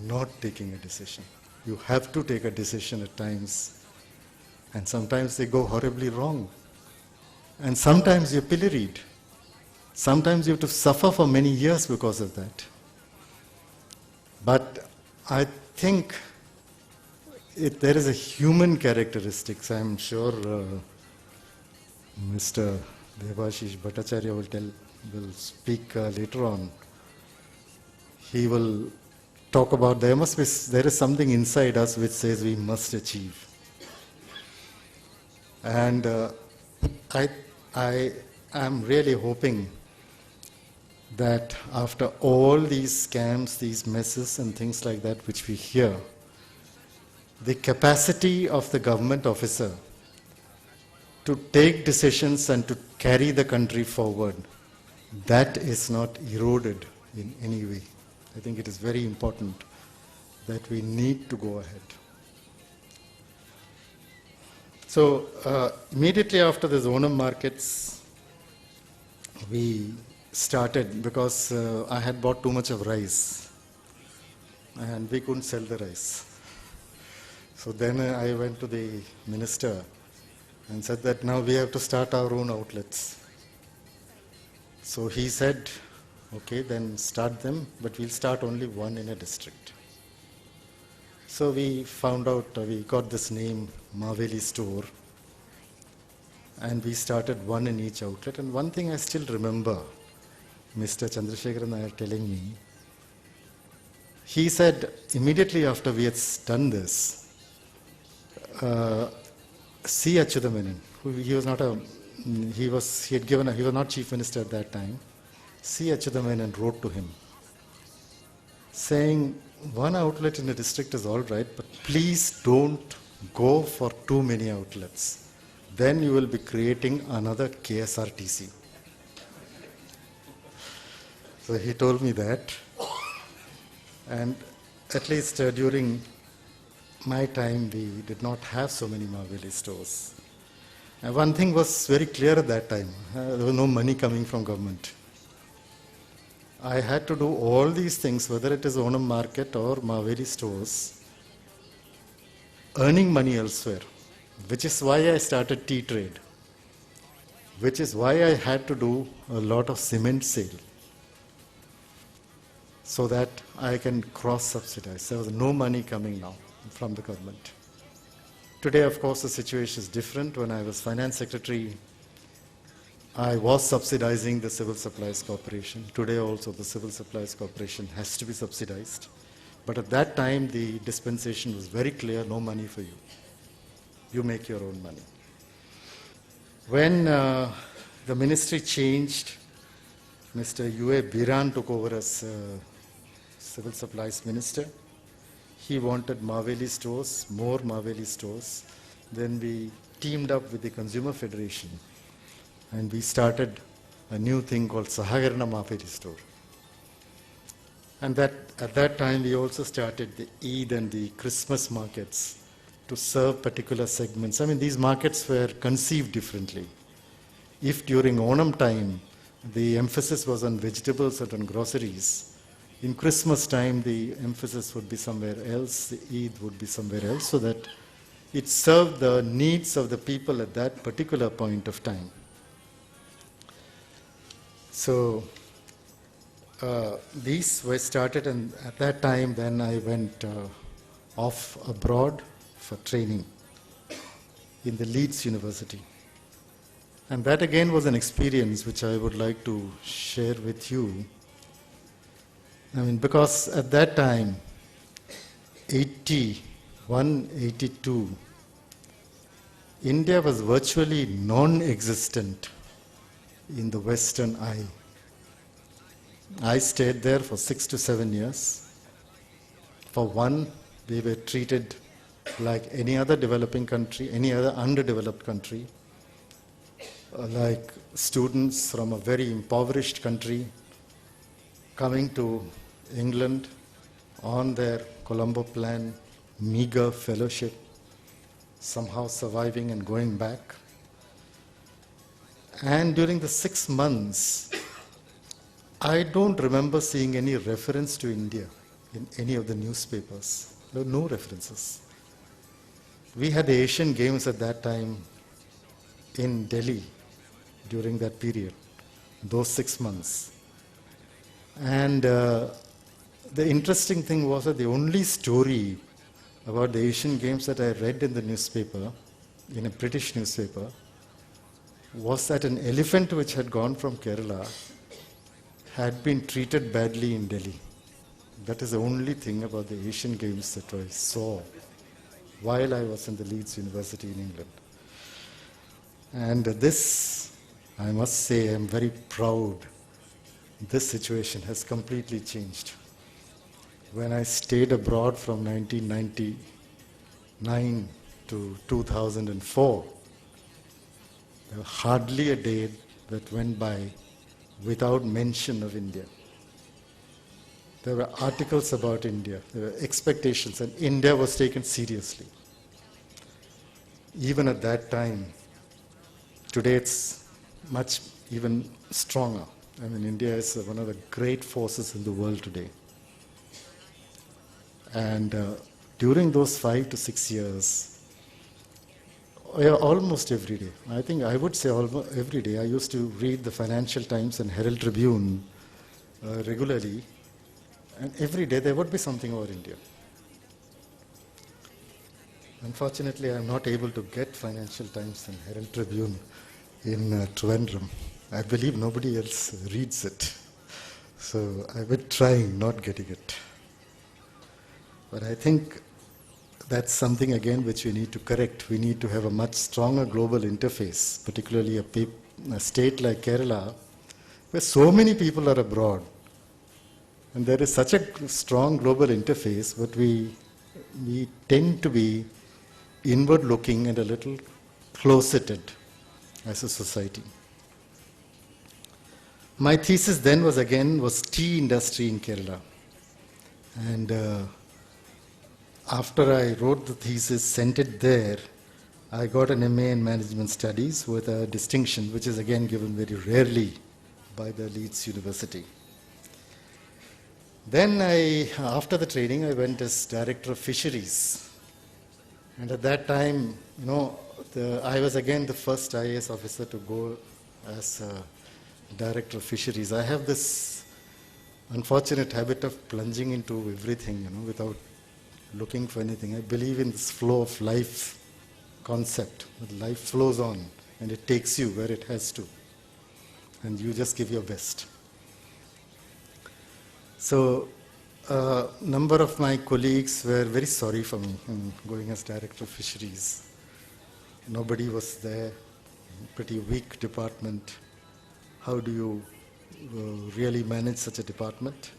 not taking a decision. You have to take a decision at times, and sometimes they go horribly wrong. And sometimes you're pilloried. Sometimes you have to suffer for many years because of that. But I think there is a human characteristics. I'm sure Mr. Debashish Bhattacharya will speak later on. He will talk about there is something inside us which says we must achieve. And I am really hoping that after all these scams, these messes and things like that which we hear, the capacity of the government officer to take decisions and to carry the country forward, that is not eroded in any way. I think it is very important that we need to go ahead. So immediately after the Onam markets, we started because I had bought too much of rice and we couldn't sell the rice. So then I went to the minister and said that now we have to start our own outlets. So he said, okay, then start them, but we'll start only one in a district. So we found out, we got this name, Maveli Store, and we started one in each outlet. And one thing I still remember, Mr. Chandrasekhar and I are telling me, he said immediately after we had done this, C. Achyuthamenon, he was not chief minister at that time. C. Achyuthamenon wrote to him saying, one outlet in a district is all right, but please don't go for too many outlets. Then you will be creating another KSRTC. So he told me that. And at least during my time, we did not have so many Maveli stores. And one thing was very clear at that time. There was no money coming from government. I had to do all these things, whether it is Onam market or Maveli stores, earning money elsewhere, which is why I started tea trade, which is why I had to do a lot of cement sale, so that I can cross-subsidize. There was no money coming now from the government. Today, of course, the situation is different. When I was Finance Secretary, I was subsidizing the Civil Supplies Corporation. Today also, the Civil Supplies Corporation has to be subsidized. But at that time, the dispensation was very clear, no money for you. You make your own money. When the ministry changed, Mr. U.A. Biran took over as Civil Supplies Minister. He wanted Maveli stores, more Maveli stores. Then we teamed up with the Consumer Federation and we started a new thing called Sahagarana Maveli store. And at that time we also started the Eid and the Christmas markets to serve particular segments. I mean, these markets were conceived differently. If during Onam time the emphasis was on vegetables and on groceries, in Christmas time, the emphasis would be somewhere else, the Eid would be somewhere else, so that it served the needs of the people at that particular point of time. So these were started, and at that time, then I went off abroad for training in the Leeds University. And that again was an experience which I would like to share with you. I mean, because at that time, 81, 82, India was virtually non-existent in the Western eye. I stayed there for 6 to 7 years. For one, we were treated like any other developing country, any other underdeveloped country, like students from a very impoverished country coming to England on their Colombo plan, meager fellowship, somehow surviving and going back. And during the 6 months, I don't remember seeing any reference to India in any of the newspapers. There were no references. We had the Asian Games at that time in Delhi during that period, those 6 months. And the interesting thing was that the only story about the Asian Games that I read in the newspaper, in a British newspaper, was that an elephant which had gone from Kerala had been treated badly in Delhi. That is the only thing about the Asian Games that I saw while I was in the Leeds University in England. And this, I must say, I'm very proud. This situation has completely changed. When I stayed abroad from 1999 to 2004, there was hardly a day that went by without mention of India. There were articles about India, there were expectations, and India was taken seriously. Even at that time, today it's much even stronger. I mean, India is one of the great forces in the world today. And during those 5 to 6 years, almost every day, I think I would say almost every day, I used to read the Financial Times and Herald Tribune regularly, and every day there would be something about India. Unfortunately, I'm not able to get Financial Times and Herald Tribune in Trivandrum. I believe nobody else reads it. So I've been trying, not getting it. But I think that's something again which we need to correct. We need to have a much stronger global interface, particularly a state like Kerala, where so many people are abroad. And there is such a strong global interface, but we tend to be inward looking and a little closeted as a society. My thesis then was tea industry in Kerala. And after I wrote the thesis, sent it there, I got an MA in Management Studies with a distinction, which is again given very rarely by the Leeds University. Then after the training, I went as Director of Fisheries And at that time, I was again the first IAS officer to go as director of fisheries. I have this unfortunate habit of plunging into everything, without looking for anything. I believe in this flow of life concept. That life flows on and it takes you where it has to. And you just give your best. So, a number of my colleagues were very sorry for me in going as director of fisheries. Nobody was there, pretty weak department. How do you really manage such a department?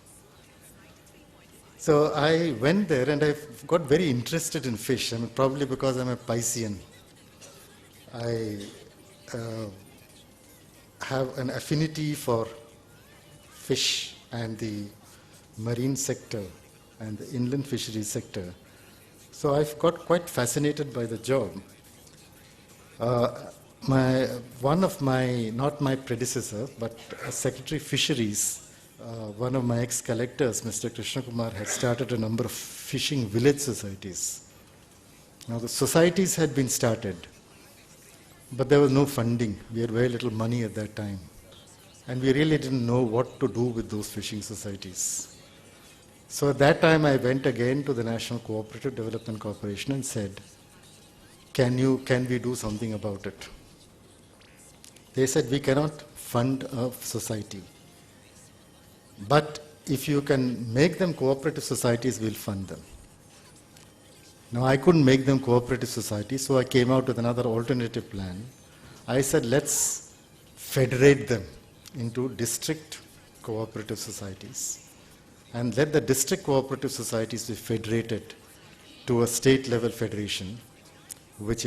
So I went there and I got very interested in fish. Probably because I'm a Piscean. I have an affinity for fish and the marine sector and the inland fisheries sector. So I've got quite fascinated by the job. One of my, not my predecessor, but Secretary Fisheries, one of my ex-collectors, Mr. Krishna Kumar, had started a number of fishing village societies. Now the societies had been started, but there was no funding. We had very little money at that time. And we really didn't know what to do with those fishing societies. So at that time I went again to the National Cooperative Development Corporation and said, can we do something about it? They said, we cannot fund a society. But if you can make them cooperative societies, we'll fund them. Now I couldn't make them cooperative societies, so I came out with another alternative plan. I said, let's federate them into district cooperative societies and let the district cooperative societies be federated to a state level federation, which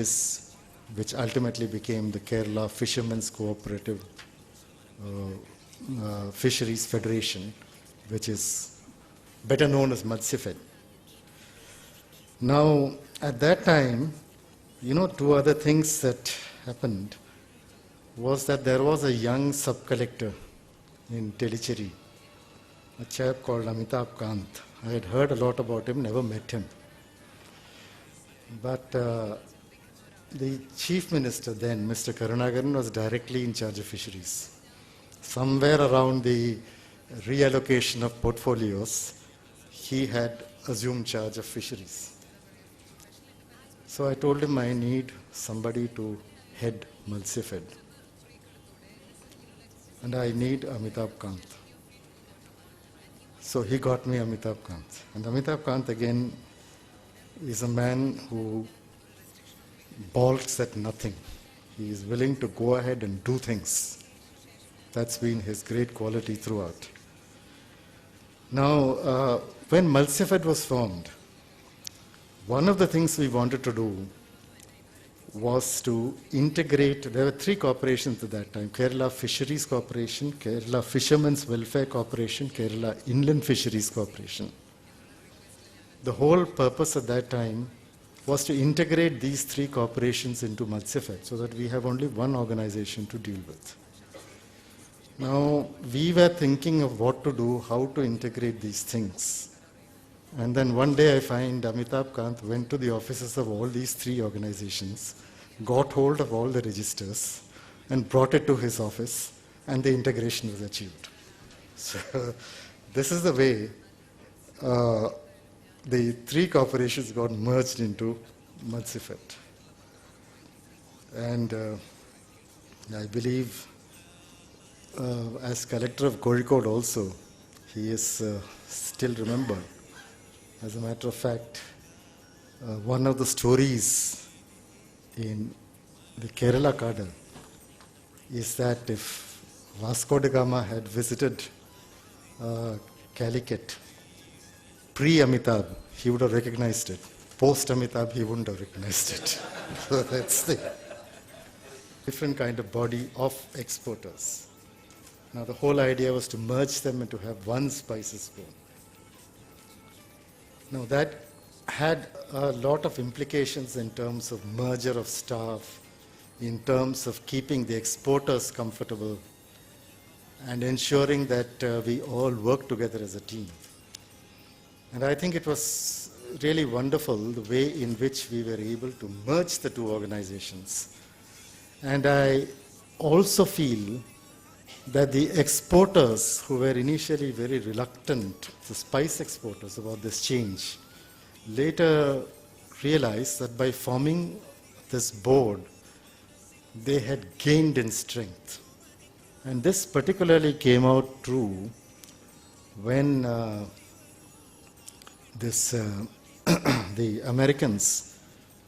ultimately became the Kerala Fishermen's Cooperative Fisheries Federation, which is better known as Matsifed. Now, at that time, two other things that happened was that there was a young sub-collector in Telicherry, a chap called Amitabh Kant. I had heard a lot about him, never met him. But the chief minister then, Mr. Karunagaran, was directly in charge of fisheries. Somewhere around the reallocation of portfolios, he had assumed charge of fisheries. So I told him I need somebody to head Matsifed. And I need Amitabh Kant. So he got me Amitabh Kant. And Amitabh Kant again is a man who balks at nothing. He is willing to go ahead and do things. That's been his great quality throughout. Now, when Matsifed was formed, one of the things we wanted to do was to integrate, there were three corporations at that time, Kerala Fisheries Corporation, Kerala Fishermen's Welfare Corporation, Kerala Inland Fisheries Corporation. The whole purpose at that time was to integrate these three corporations into Matsifed so that we have only one organization to deal with. Now, we were thinking of what to do, how to integrate these things. And then one day I find Amitabh Kant went to the offices of all these three organizations, got hold of all the registers, and brought it to his office, and the integration was achieved. So this is the way the three corporations got merged into Matsifed. And I believe as collector of Kozhikode also, he is still remembered. As a matter of fact, one of the stories in the Kerala Kadal is that if Vasco da Gama had visited Calicut pre-Amitabh, he would have recognized it. Post-Amitabh, he wouldn't have recognized it. So that's the different kind of body of exporters. Now the whole idea was to merge them and to have one spices spoon. Now that had a lot of implications in terms of merger of staff, in terms of keeping the exporters comfortable, and ensuring that we all work together as a team. And I think it was really wonderful the way in which we were able to merge the two organizations. And I also feel that the exporters who were initially very reluctant, the spice exporters, about this change, later realized that by forming this board, they had gained in strength. And this particularly came out true when the Americans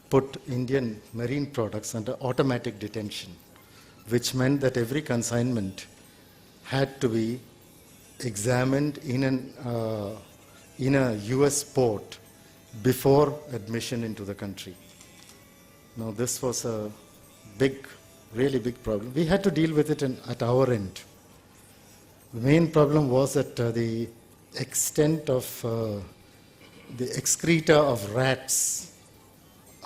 put Indian marine products under automatic detention, which meant that every consignment had to be examined in a US port before admission into the country. Now this was a really big problem. We had to deal with it at our end. The main problem was that the extent of the excreta of rats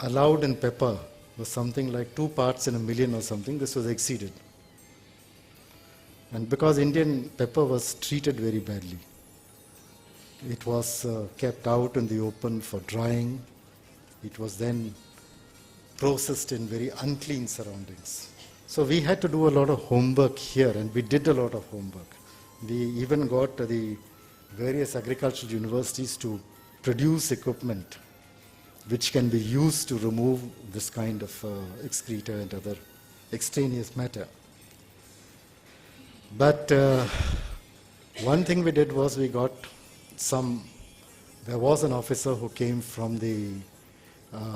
allowed in pepper was something like 2 parts in a million or something. This was exceeded. And because Indian pepper was treated very badly, it was kept out in the open for drying. It was then processed in very unclean surroundings. So we had to do a lot of homework here, and we did a lot of homework. We even got the various agricultural universities to produce equipment which can be used to remove this kind of excreta and other extraneous matter. But one thing we did was there was an officer who came from the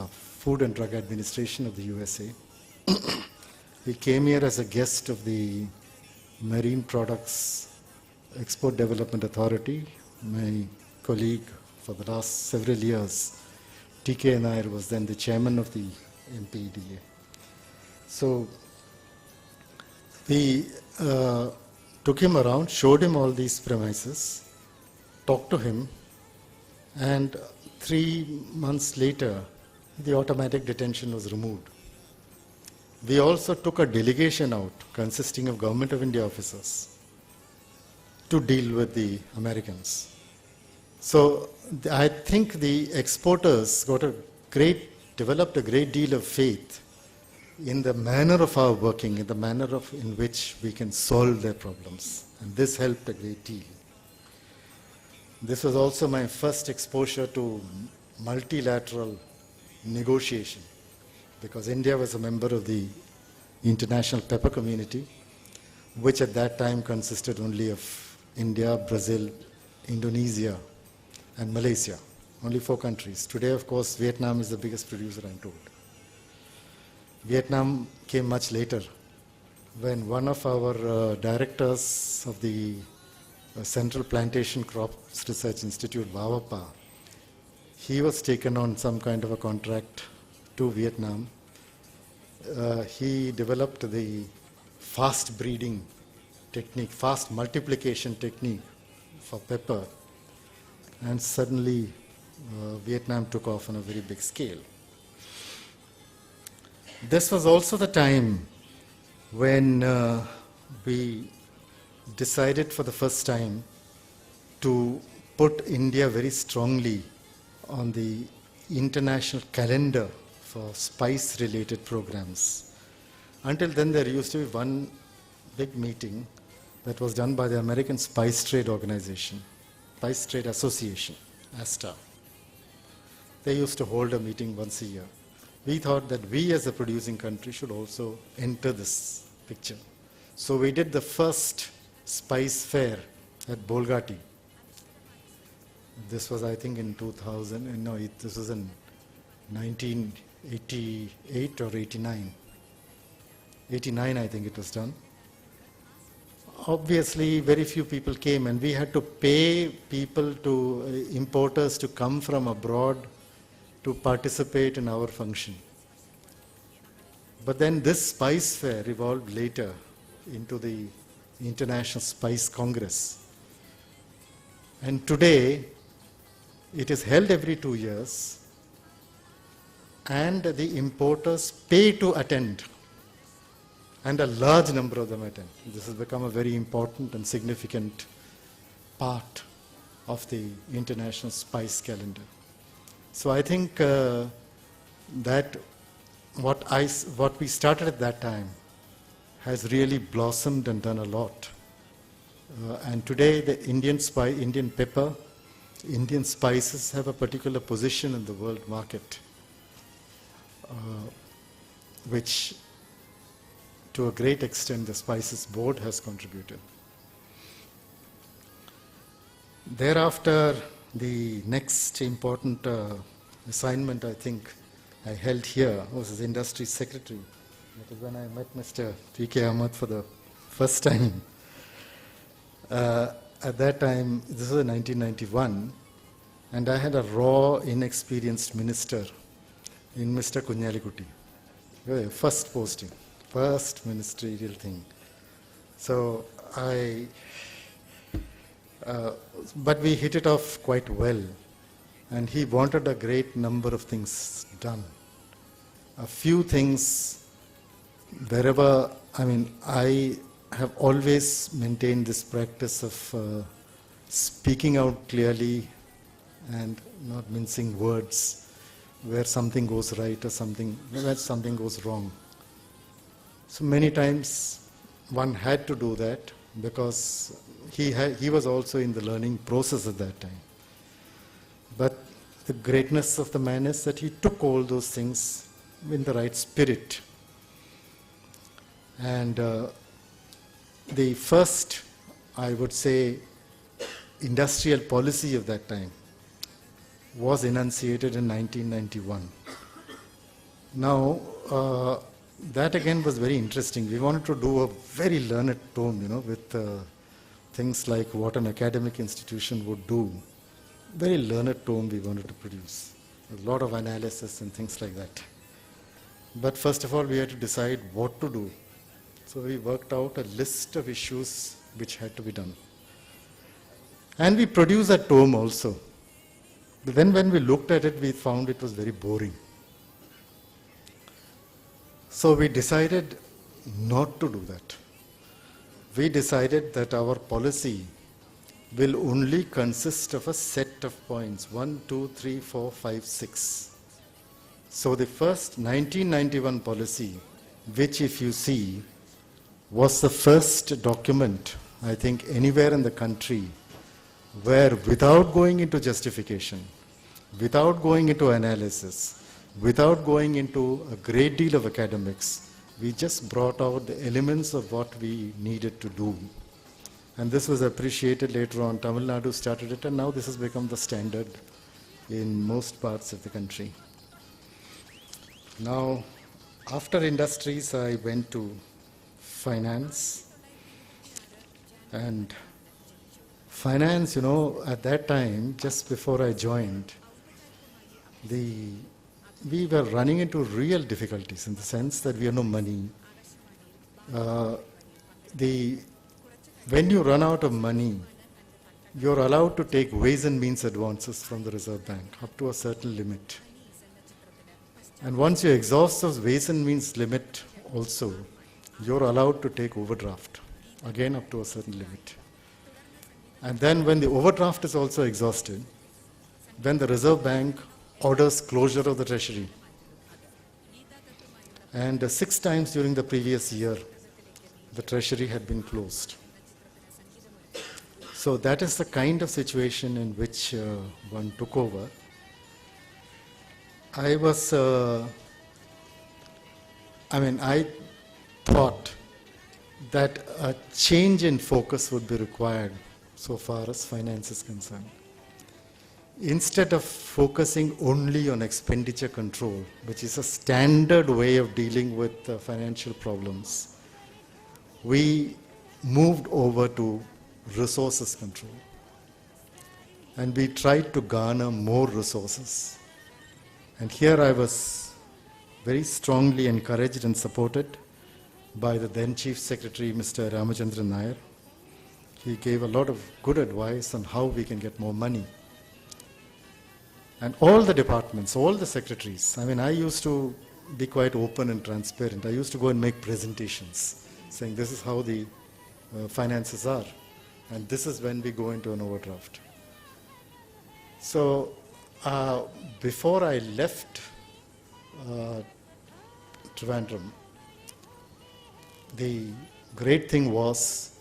Food and Drug Administration of the USA. He came here as a guest of the Marine Products Export Development Authority. My colleague for the last several years, TK Nair, was then the chairman of the MPEDA. So we took him around, showed him all these premises, talked to him, and 3 months later, the automatic detention was removed. We also took a delegation out consisting of Government of India officers to deal with the Americans. So I think the exporters developed a great deal of faith in the manner of our working, in the manner in which we can solve their problems. And this helped a great deal. This was also my first exposure to multilateral negotiation, because India was a member of the International Pepper Community, which at that time consisted only of India, Brazil, Indonesia, and Malaysia. Only 4 countries. Today, of course, Vietnam is the biggest producer, I'm told. Vietnam came much later, when one of our directors of the Central Plantation Crops Research Institute, VAWAPA, he was taken on some kind of a contract to Vietnam. He developed the fast breeding technique, fast multiplication technique for pepper, and suddenly Vietnam took off on a very big scale. This was also the time when we decided for the first time to put India very strongly on the international calendar for spice-related programs. Until then, there used to be one big meeting that was done by the American Spice Trade Organization, Spice Trade Association, ASTA. They used to hold a meeting once a year. We thought that we as a producing country should also enter this picture. So we did the first spice fair at Bolgati. This was, I think, in 2000, no, this was in 1988 or 89. 89, I think it was done. Obviously, very few people came, and we had to pay people importers to come from abroad to participate in our function. But then this spice fair evolved later into the International Spice Congress. And today, it is held every 2 years, and the importers pay to attend, and a large number of them attend. This has become a very important and significant part of the international spice calendar. So I think that what we started at that time has really blossomed and done a lot. And today the Indian pepper, Indian spices have a particular position in the world market, which to a great extent the Spices Board has contributed. Thereafter, the next important assignment I think I held here was as Industry Secretary. That is when I met Mr. T.K. Ahmed for the first time. At that time, this was in 1991, and I had a raw, inexperienced minister in Mr. Calicut. First posting, first ministerial thing. So but we hit it off quite well, and he wanted a great number of things done. A few things wherever, I have always maintained this practice of speaking out clearly and not mincing words where something goes right or where something goes wrong. So many times one had to do that because he was also in the learning process at that time. But the greatness of the man is that he took all those things in the right spirit. And the first, I would say, industrial policy of that time was enunciated in 1991. Now, that again was very interesting. We wanted to do a very learned tone, with things like what an academic institution would do. Very learned tone we wanted to produce. A lot of analysis and things like that. But first of all, we had to decide what to do. So we worked out a list of issues which had to be done. And we produced a tome also. But then when we looked at it, we found it was very boring. So we decided not to do that. We decided that our policy will only consist of a set of points, 1, 2, 3, 4, 5, 6. So the first 1991 policy, which if you see, was the first document, I think, anywhere in the country where without going into justification, without going into analysis, without going into a great deal of academics, we just brought out the elements of what we needed to do. And this was appreciated later on. Tamil Nadu started it, and now this has become the standard in most parts of the country. Now, after industries, I went to finance. And finance, at that time, just before I joined, we were running into real difficulties in the sense that we had no money. When you run out of money, you're allowed to take ways and means advances from the Reserve Bank up to a certain limit. And once you exhaust those ways and means limit also, you're allowed to take overdraft, again up to a certain limit. And then when the overdraft is also exhausted, then the Reserve Bank orders closure of the treasury. And 6 times during the previous year, the treasury had been closed. So that is the kind of situation in which one took over. I thought that a change in focus would be required so far as finance is concerned. Instead of focusing only on expenditure control, which is a standard way of dealing with financial problems, we moved over to resources control. And we tried to garner more resources. And here I was very strongly encouraged and supported by the then Chief Secretary, Mr. Ramachandran Nair. He gave a lot of good advice on how we can get more money. And all the departments, all the secretaries, I used to be quite open and transparent. I used to go and make presentations saying this is how the finances are, and this is when we go into an overdraft. So before I left Trivandrum, the great thing was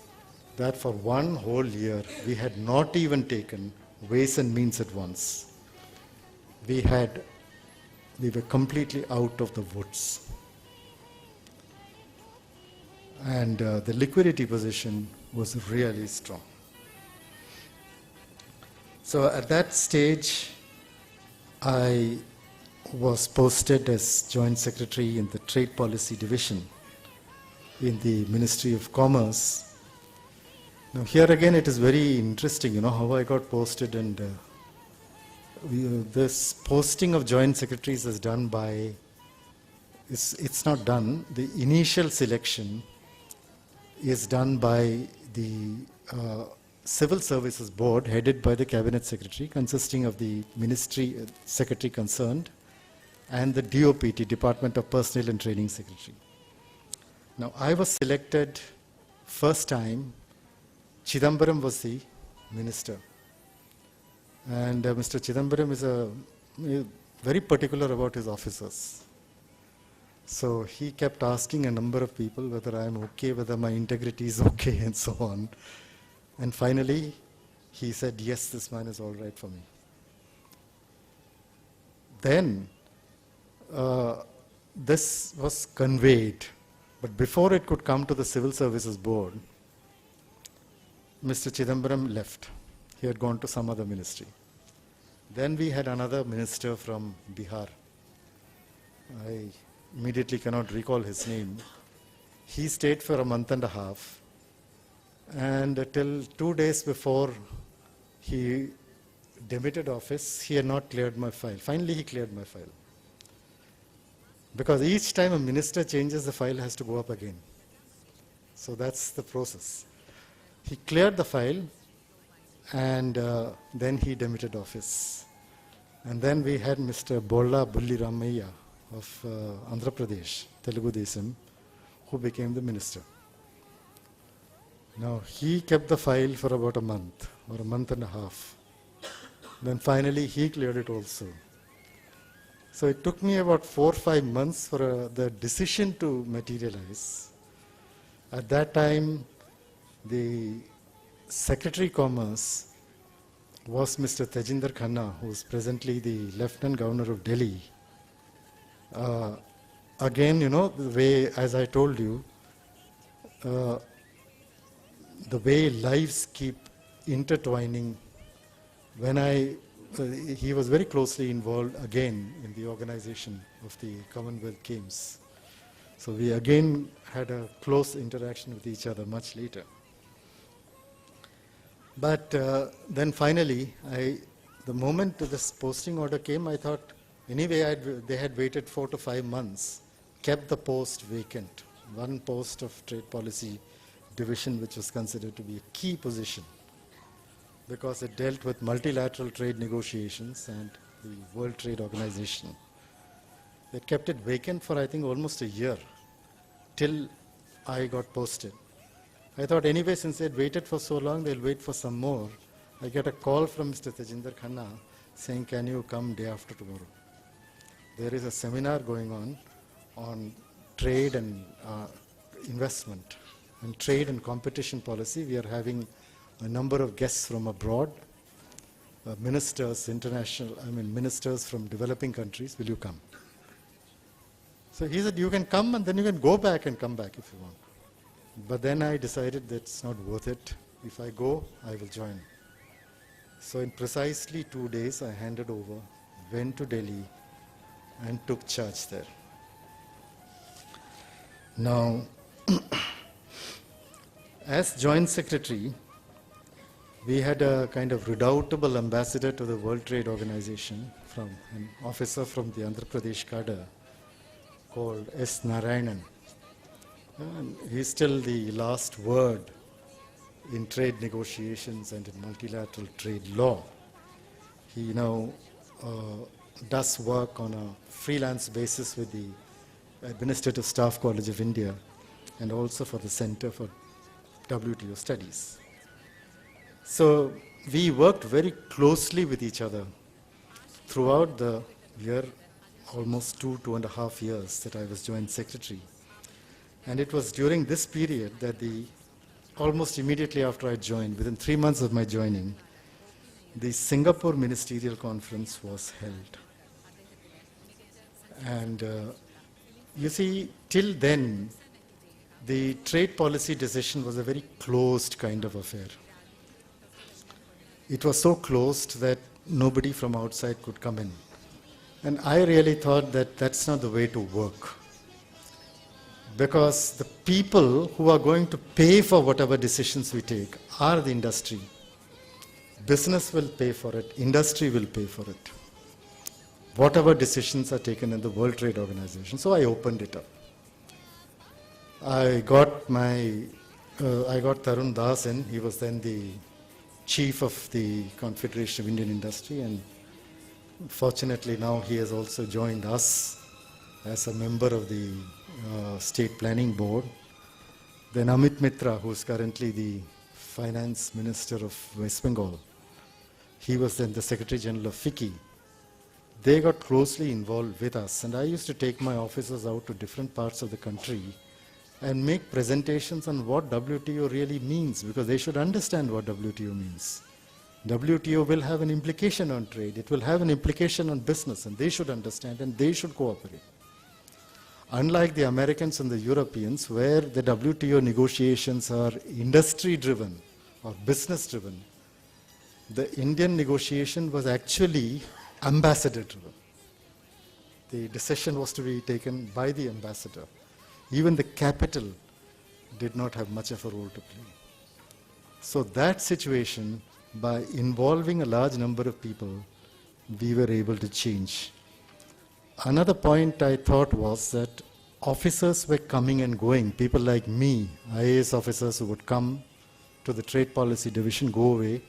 that for one whole year, we had not even taken Ways and Means at once. We were completely out of the woods. And the liquidity position was really strong. So at that stage, I was posted as Joint Secretary in the Trade Policy Division in the Ministry of Commerce. Now here again it is very interesting, how I got posted, and this posting of Joint Secretaries is done by, it's not done, the initial selection is done by the Civil Services Board headed by the Cabinet Secretary, consisting of the Ministry Secretary concerned and the DOPT, Department of Personnel and Training Secretary. Now I was selected first time. Chidambaram was the minister, and Mr. Chidambaram is very particular about his officers. So he kept asking a number of people whether I am okay, whether my integrity is okay, and so on. And finally, he said, yes, this man is all right for me. Then, this was conveyed, but before it could come to the Civil Services Board, Mr. Chidambaram left. He had gone to some other ministry. Then we had another minister from Bihar. I immediately cannot recall his name. He stayed for a month and a half, and till 2 days before he demitted office, he had not cleared my file. Finally, he cleared my file. Because each time a minister changes, the file has to go up again. So that's the process. He cleared the file, and then he demitted office. And then we had Mr. Bolla Bulli Ramaiah of Andhra Pradesh, Telugu Desam, who became the minister. Now, he kept the file for about a month or a month and a half. Then finally, he cleared it also. So it took me about 4 or 5 months for the decision to materialize. At that time, the Secretary Commerce was Mr. Tejinder Khanna, who is presently the Lieutenant Governor of Delhi. Again, the way, as I told you, the way lives keep intertwining. When he was very closely involved again in the organization of the Commonwealth Games. So we again had a close interaction with each other much later. But then finally, the moment this posting order came, I thought, anyway, they had waited 4 to 5 months, kept the post vacant, one post of Trade Policy Division, which was considered to be a key position, because it dealt with multilateral trade negotiations and the World Trade Organization. They kept it vacant for, I think, almost a year, till I got posted. I thought, anyway, since they'd waited for so long, they'll wait for some more. I get a call from Mr. Tejinder Khanna saying, can you come day after tomorrow? There is a seminar going on trade and investment, and trade and competition policy. We are having a number of guests from abroad, ministers, ministers from developing countries. Will you come? So he said, you can come and then you can go back and come back if you want. But then I decided that it's not worth it. If I go, I will join. So in precisely 2 days, I handed over, went to Delhi, and took charge there. Now, as Joint Secretary, we had a kind of redoubtable ambassador to the World Trade Organization, from an officer from the Andhra Pradesh cadre called S. Narayanan. And he's still the last word in trade negotiations and in multilateral trade law. He now does work on a freelance basis with the Administrative Staff College of India and also for the Center for WTO Studies. So we worked very closely with each other throughout the year, almost 2.5 years that I was joint secretary. And it was during this period that almost immediately after I joined, within 3 months of my joining, the Singapore Ministerial Conference was held. And you see, till then, the trade policy decision was a very closed kind of affair. It was so closed that nobody from outside could come in. And I really thought that that's not the way to work. Because the people who are going to pay for whatever decisions we take are the industry. Business will pay for it, industry will pay for it. Whatever decisions are taken in the World Trade Organization. So I opened it up. I got Tarun Das in. He was then the chief of the Confederation of Indian Industry, and fortunately now he has also joined us as a member of the State Planning Board. Then Amit Mitra, who is currently the Finance Minister of West Bengal, he was then the Secretary General of FICCI. They got closely involved with us, and I used to take my officers out to different parts of the country and make presentations on what WTO really means, because they should understand what WTO means. WTO will have an implication on trade, it will have an implication on business, and they should understand and they should cooperate. Unlike the Americans and the Europeans, where the WTO negotiations are industry-driven or business-driven, the Indian negotiation was actually ambassador-driven. The decision was to be taken by the ambassador. Even the capital did not have much of a role to play. So that situation, by involving a large number of people, we were able to change. Another point I thought was that officers were coming and going. People like me, IAS officers who would come to the trade policy division, go away.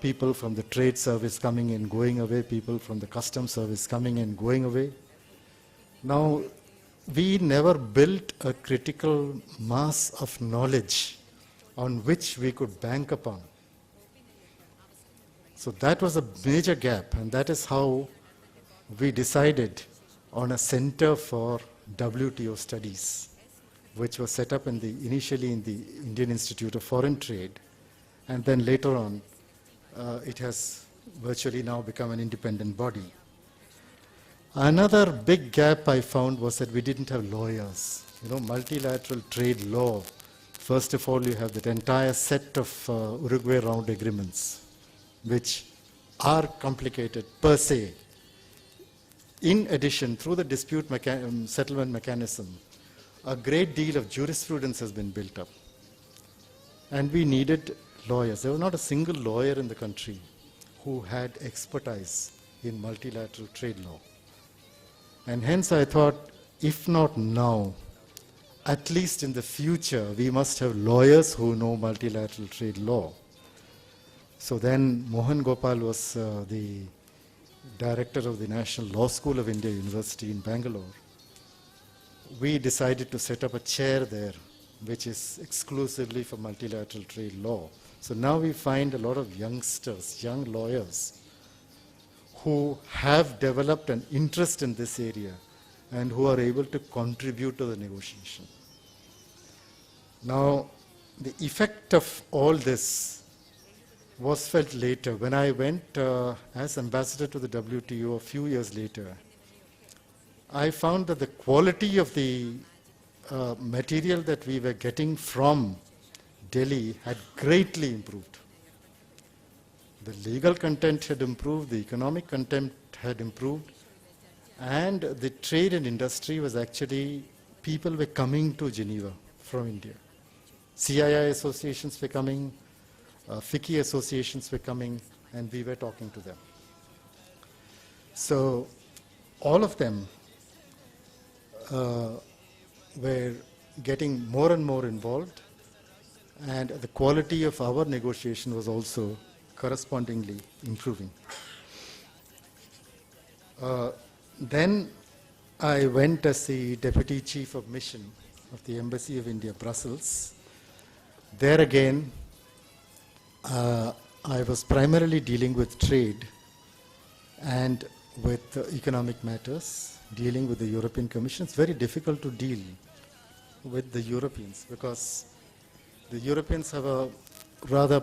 People from the trade service coming and going away. People from the customs service coming and going away. Now, we never built a critical mass of knowledge on which we could bank upon. So that was a major gap, and that is how we decided on a center for WTO studies, which was set up initially in the Indian Institute of Foreign Trade, and then later on it has virtually now become an independent body. Another big gap I found was that we didn't have lawyers. Multilateral trade law, first of all you have that entire set of Uruguay round agreements, which are complicated per se. In addition, through the dispute settlement mechanism, a great deal of jurisprudence has been built up. And we needed lawyers. There was not a single lawyer in the country who had expertise in multilateral trade law. And hence I thought, if not now, at least in the future, we must have lawyers who know multilateral trade law. So then Mohan Gopal was the director of the National Law School of India University in Bangalore. We decided to set up a chair there, which is exclusively for multilateral trade law. So now we find a lot of youngsters, young lawyers, who have developed an interest in this area and who are able to contribute to the negotiation. Now, the effect of all this was felt later. When I went as ambassador to the WTO a few years later, I found that the quality of the material that we were getting from Delhi had greatly improved. The legal content had improved, the economic content had improved, and the trade and industry was actually, people were coming to Geneva from India. CII associations were coming, FICCI associations were coming, and we were talking to them. So all of them were getting more and more involved, and the quality of our negotiation was also correspondingly improving. Then I went as the Deputy Chief of Mission of the Embassy of India, Brussels. There again, I was primarily dealing with trade, and with economic matters, dealing with the European Commission. It's very difficult to deal with the Europeans because the Europeans have a rather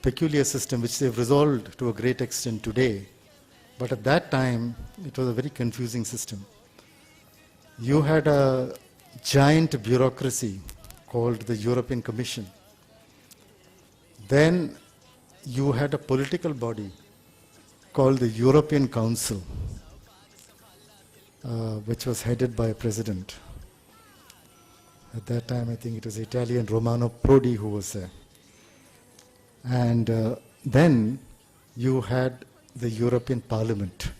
peculiar system which they've resolved to a great extent today. But at that time, it was a very confusing system. You had a giant bureaucracy called the European Commission. Then you had a political body called the European Council, which was headed by a president. At that time, I think it was Italian Romano Prodi who was there. And then you had the European Parliament.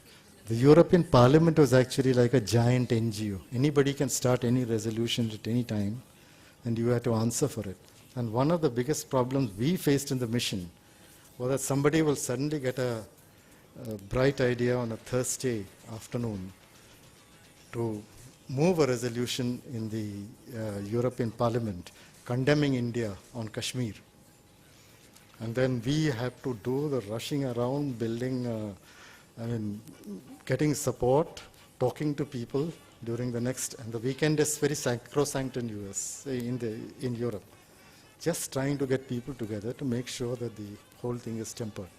The European Parliament was actually like a giant NGO. Anybody can start any resolution at any time, and you had to answer for it. And one of the biggest problems we faced in the mission was that somebody will suddenly get a bright idea on a Thursday afternoon to move a resolution in the European Parliament condemning India on Kashmir. And then we have to do the rushing around, building, getting support, talking to people during the next, and the weekend is very sacrosanct in US, in Europe. Just trying to get people together to make sure that the whole thing is tempered.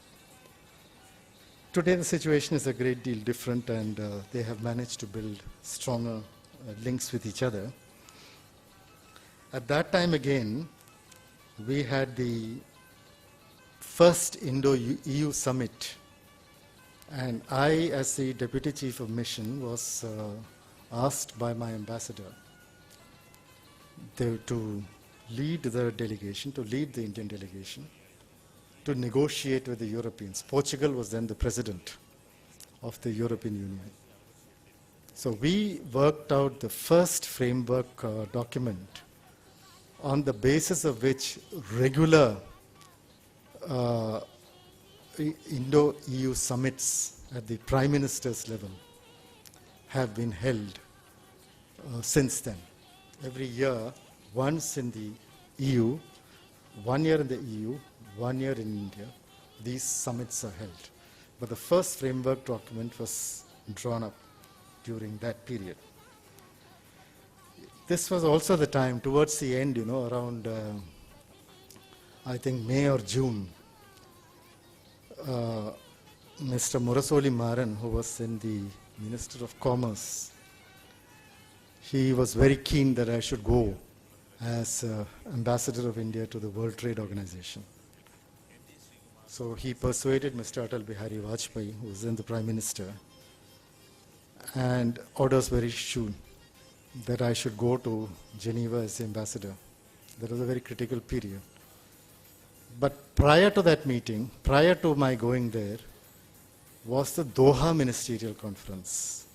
Today the situation is a great deal different, and they have managed to build stronger links with each other. At that time again, we had the first Indo-EU summit, and I, as the Deputy Chief of Mission, was asked by my ambassador to lead the delegation, to lead the Indian delegation, to negotiate with the Europeans. Portugal was then the president of the European Union. So we worked out the first framework document on the basis of which regular Indo-EU summits at the Prime Minister's level have been held since then. Every year, once in the EU, 1 year in the EU, 1 year in India, these summits are held. But the first framework document was drawn up during that period. This was also the time, towards the end, around, I think, May or June, Mr. Murasoli Maran, who was then the Minister of Commerce, he was very keen that I should go as Ambassador of India to the World Trade Organization. So he persuaded Mr. Atal Bihari Vajpayee, who was then the Prime Minister, and orders were issued that I should go to Geneva as the ambassador. That was a very critical period. But prior to that meeting, prior to my going there, was the Doha Ministerial Conference.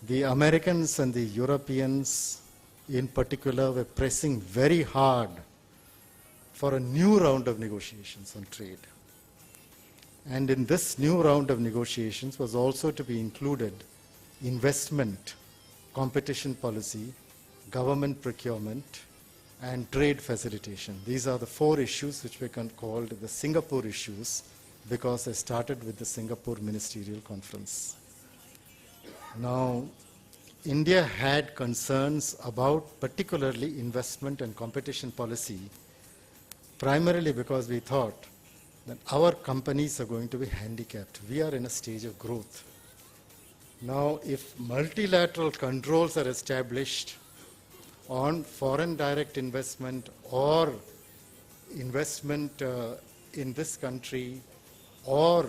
The Americans and the Europeans in particular were pressing very hard for a new round of negotiations on trade. And in this new round of negotiations was also to be included investment, competition policy, government procurement, and trade facilitation. These are the 4 issues which we can call the Singapore issues, because I started with the Singapore Ministerial Conference. Now, India had concerns about particularly investment and competition policy, primarily because we thought that our companies are going to be handicapped. We are in a stage of growth. Now, if multilateral controls are established on foreign direct investment or investment in this country or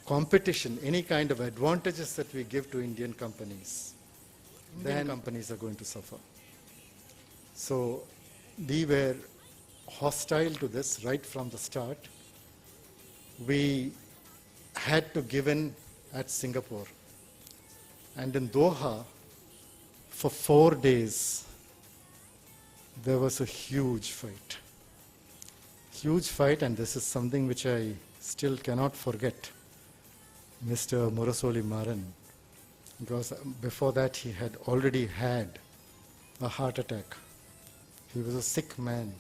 competition, any kind of advantages that we give to Indian companies, then companies are going to suffer. So we were hostile to this right from the start. We had to give in at Singapore. And in Doha, for 4 days, there was a huge fight. Huge fight, and this is something which I still cannot forget. Mr. Murasoli Maran, because before that he had already had a heart attack. He was a sick man,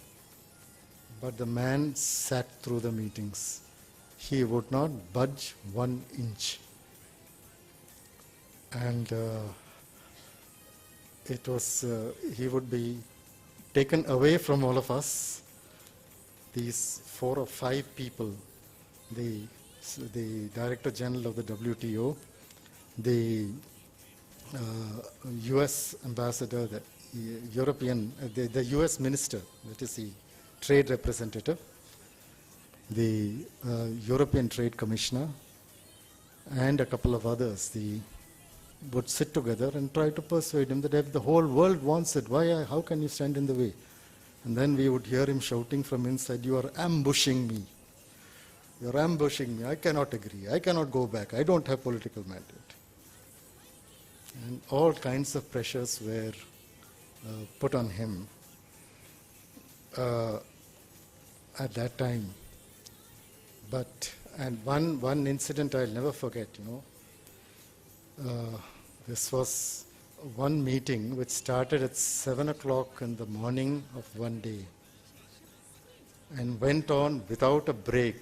but the man sat through the meetings. He would not budge 1 inch. And it was, he would be taken away from all of us, these 4 or 5 people, the Director General of the WTO, the US ambassador, the European, the US minister, that is the trade representative, the European Trade Commissioner, and a couple of others. They would sit together and try to persuade him that if the whole world wants it, how can you stand in the way? And then we would hear him shouting from inside, "You are ambushing me. You're ambushing me. I cannot agree. I cannot go back. I don't have political mandate." And all kinds of pressures were put on him at that time. And one incident I'll never forget, this was one meeting which started at 7 o'clock in the morning of one day and went on without a break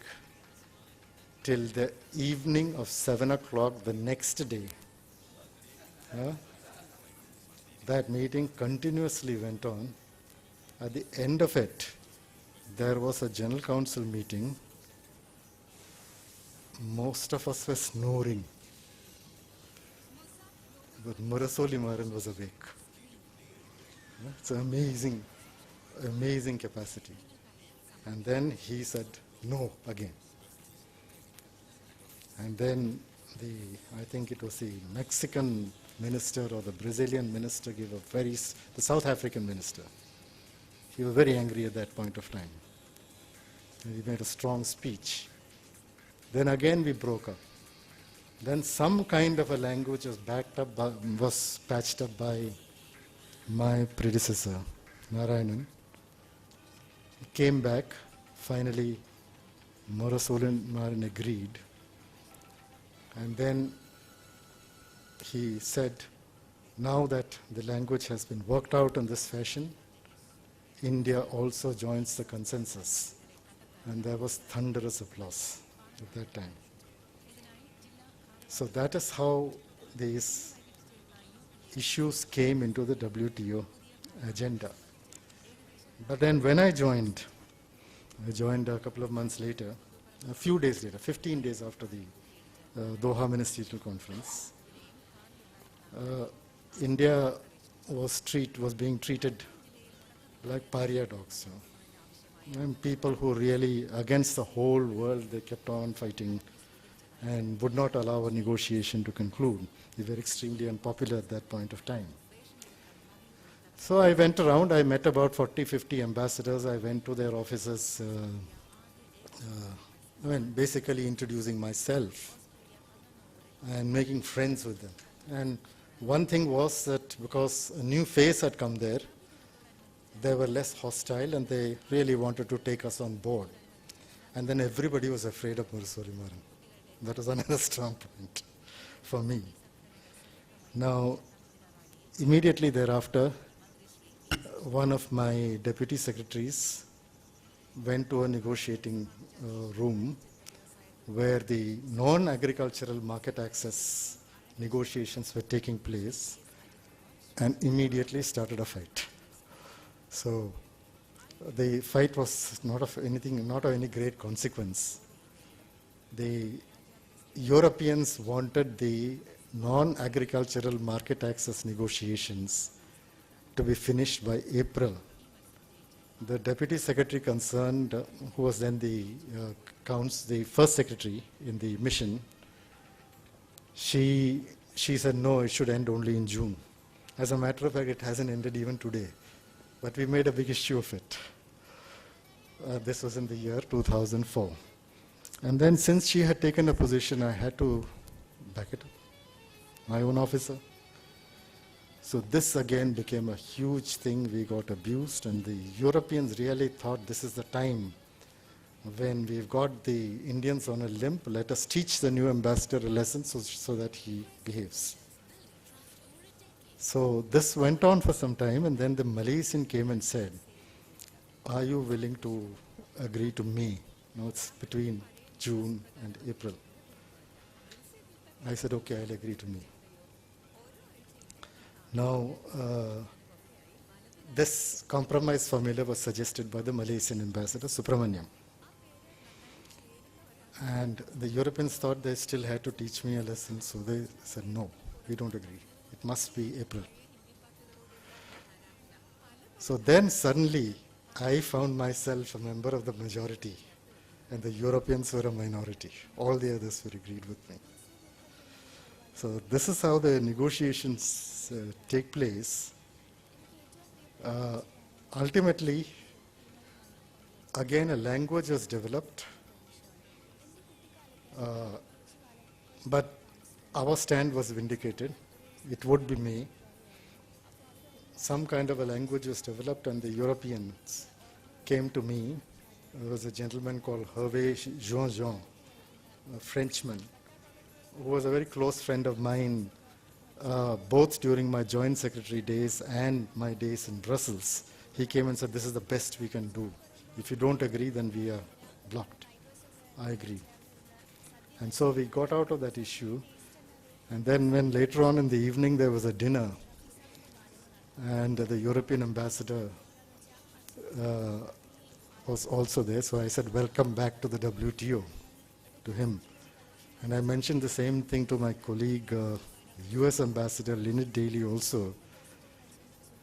till the evening of 7 o'clock the next day. That meeting continuously went on. At the end of it, there was a General Council meeting. Most of us were snoring, but Murasoli Maran was awake. It's an amazing, amazing capacity. And then he said no again. And then I think it was the Mexican minister or the Brazilian minister gave the South African minister. He was very angry at that point of time. And he made a strong speech. Then again we broke up. Then some kind of a language was patched up by my predecessor, Narayanan. He came back. Finally, Murasoli Maran agreed. And then he said, now that the language has been worked out in this fashion, India also joins the consensus. And there was thunderous applause at that time. So that is how these issues came into the WTO agenda. But then when I joined a couple of months later, a few days later, 15 days after the Doha Ministerial Conference, India was being treated like pariah dogs. And people who really, against the whole world, they kept on fighting and would not allow a negotiation to conclude. They were extremely unpopular at that point of time. So I went around, I met about 40, 50 ambassadors. I went to their offices, basically introducing myself and making friends with them. And one thing was that because a new face had come there, they were less hostile and they really wanted to take us on board. And then everybody was afraid of Murasoli Maran. That was another strong point for me. Now, immediately thereafter, one of my deputy secretaries went to a negotiating room where the non-agricultural market access negotiations were taking place and immediately started a fight. So the fight was not of any great consequence. The Europeans wanted the non-agricultural market access negotiations to be finished by April. The deputy secretary concerned, who was then the first secretary in the mission, she said no, it should end only in June. As a matter of fact, it hasn't ended even today. But we made a big issue of it. This was in the year 2004. And then since she had taken a position, I had to back it up, my own officer. So this again became a huge thing. We got abused, and the Europeans really thought this is the time when we've got the Indians on a limp, let us teach the new ambassador a lesson so that he behaves. So this went on for some time, and then the Malaysian came and said, are you willing to agree to me? It's between June and April. I said, okay, I'll agree to me. Now, this compromise formula was suggested by the Malaysian ambassador, Subramaniam. And the Europeans thought they still had to teach me a lesson, so they said, no, we don't agree. It must be April. So then suddenly, I found myself a member of the majority, and the Europeans were a minority. All the others were agreed with me. So this is how the negotiations take place. Ultimately, again, a language was developed, but our stand was vindicated. It would be May. Some kind of a language was developed, and the Europeans came to me. There was a gentleman called Hervé Jean, a Frenchman, who was a very close friend of mine, both during my joint secretary days and my days in Brussels. He came and said, this is the best we can do. If you don't agree, then we are blocked. I agree. And so we got out of that issue. And then when later on in the evening there was a dinner, and the European ambassador was also there, so I said, welcome back to the WTO, to him. And I mentioned the same thing to my colleague, US ambassador Lynette Daly also.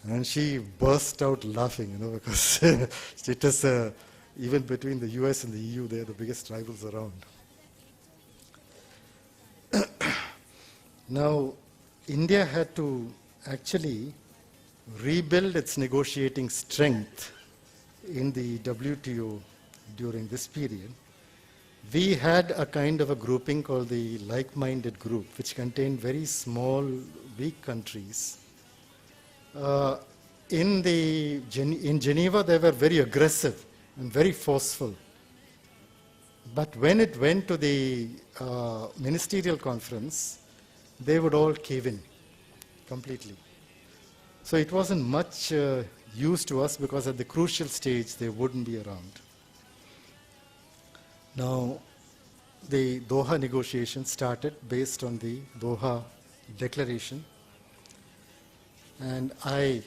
And she burst out laughing, because it is, even between the US and the EU, they are the biggest rivals around. Now, India had to actually rebuild its negotiating strength in the WTO during this period. We had a kind of a grouping called the like-minded group, which contained very small, weak countries. In Geneva, they were very aggressive and very forceful. But when it went to the ministerial conference, they would all cave in completely. So it wasn't much use to us, because at the crucial stage, they wouldn't be around. Now, the Doha negotiations started based on the Doha Declaration. And I,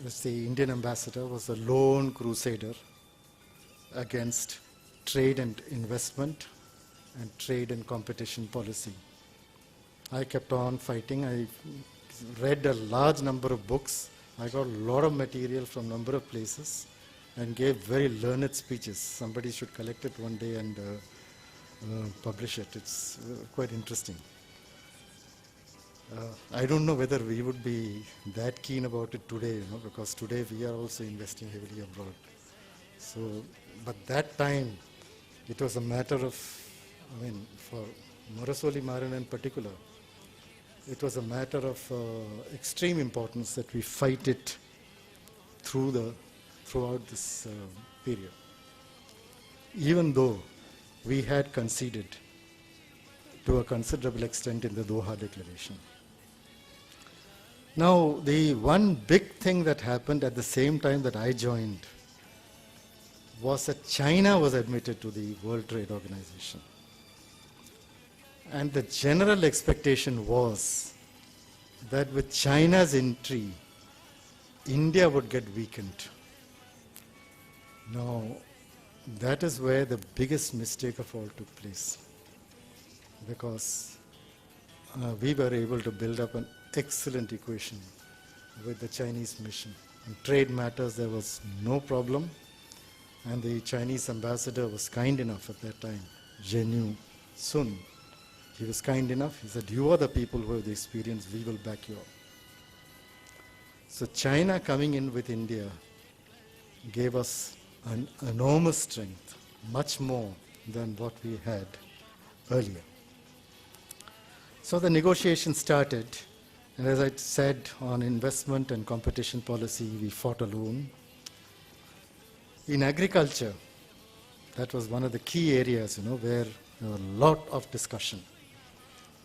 as the Indian ambassador, was a lone crusader against trade and investment and trade and competition policy. I kept on fighting. I read a large number of books. I got a lot of material from a number of places and gave very learned speeches. Somebody should collect it one day and publish it. It's quite interesting. I don't know whether we would be that keen about it today, because today we are also investing heavily abroad. So, but that time, it was a matter of, for Murasoli Maran in particular, it was a matter of extreme importance that we fight it throughout this period. Even though we had conceded to a considerable extent in the Doha Declaration. Now, the one big thing that happened at the same time that I joined was that China was admitted to the World Trade Organization. And the general expectation was that with China's entry, India would get weakened. Now, that is where the biggest mistake of all took place, because we were able to build up an excellent equation with the Chinese mission. In trade matters, there was no problem, and the Chinese ambassador was kind enough at that time, Zhenyu Sun. He was kind enough. He said, you are the people who have the experience. We will back you up. So China coming in with India gave us an enormous strength, much more than what we had earlier. So the negotiation started, and as I said, on investment and competition policy, we fought alone. In agriculture, that was one of the key areas, where there were a lot of discussion,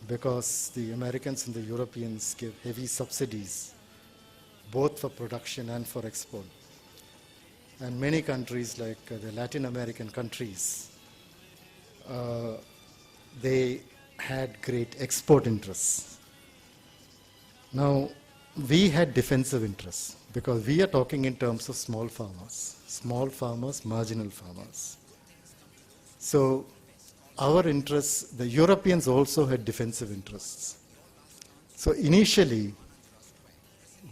because the Americans and the Europeans gave heavy subsidies, both for production and for export. And many countries, like the Latin American countries, they had great export interests. Now, we had defensive interests because we are talking in terms of small farmers, marginal farmers. So our interests, the Europeans also had defensive interests. So initially,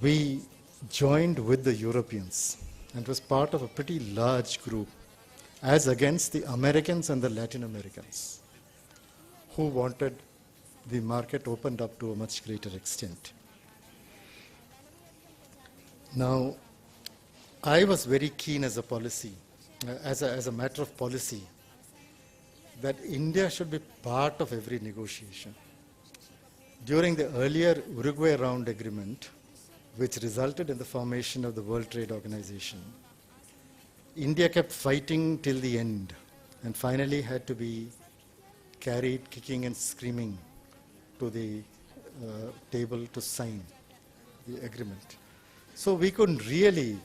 we joined with the Europeans and was part of a pretty large group as against the Americans and the Latin Americans who wanted the market opened up to a much greater extent. Now, I was very keen as a policy, as a matter of policy, that India should be part of every negotiation. During the earlier Uruguay Round Agreement, which resulted in the formation of the World Trade Organization, India kept fighting till the end and finally had to be carried kicking and screaming to the table to sign the agreement. So we couldn't really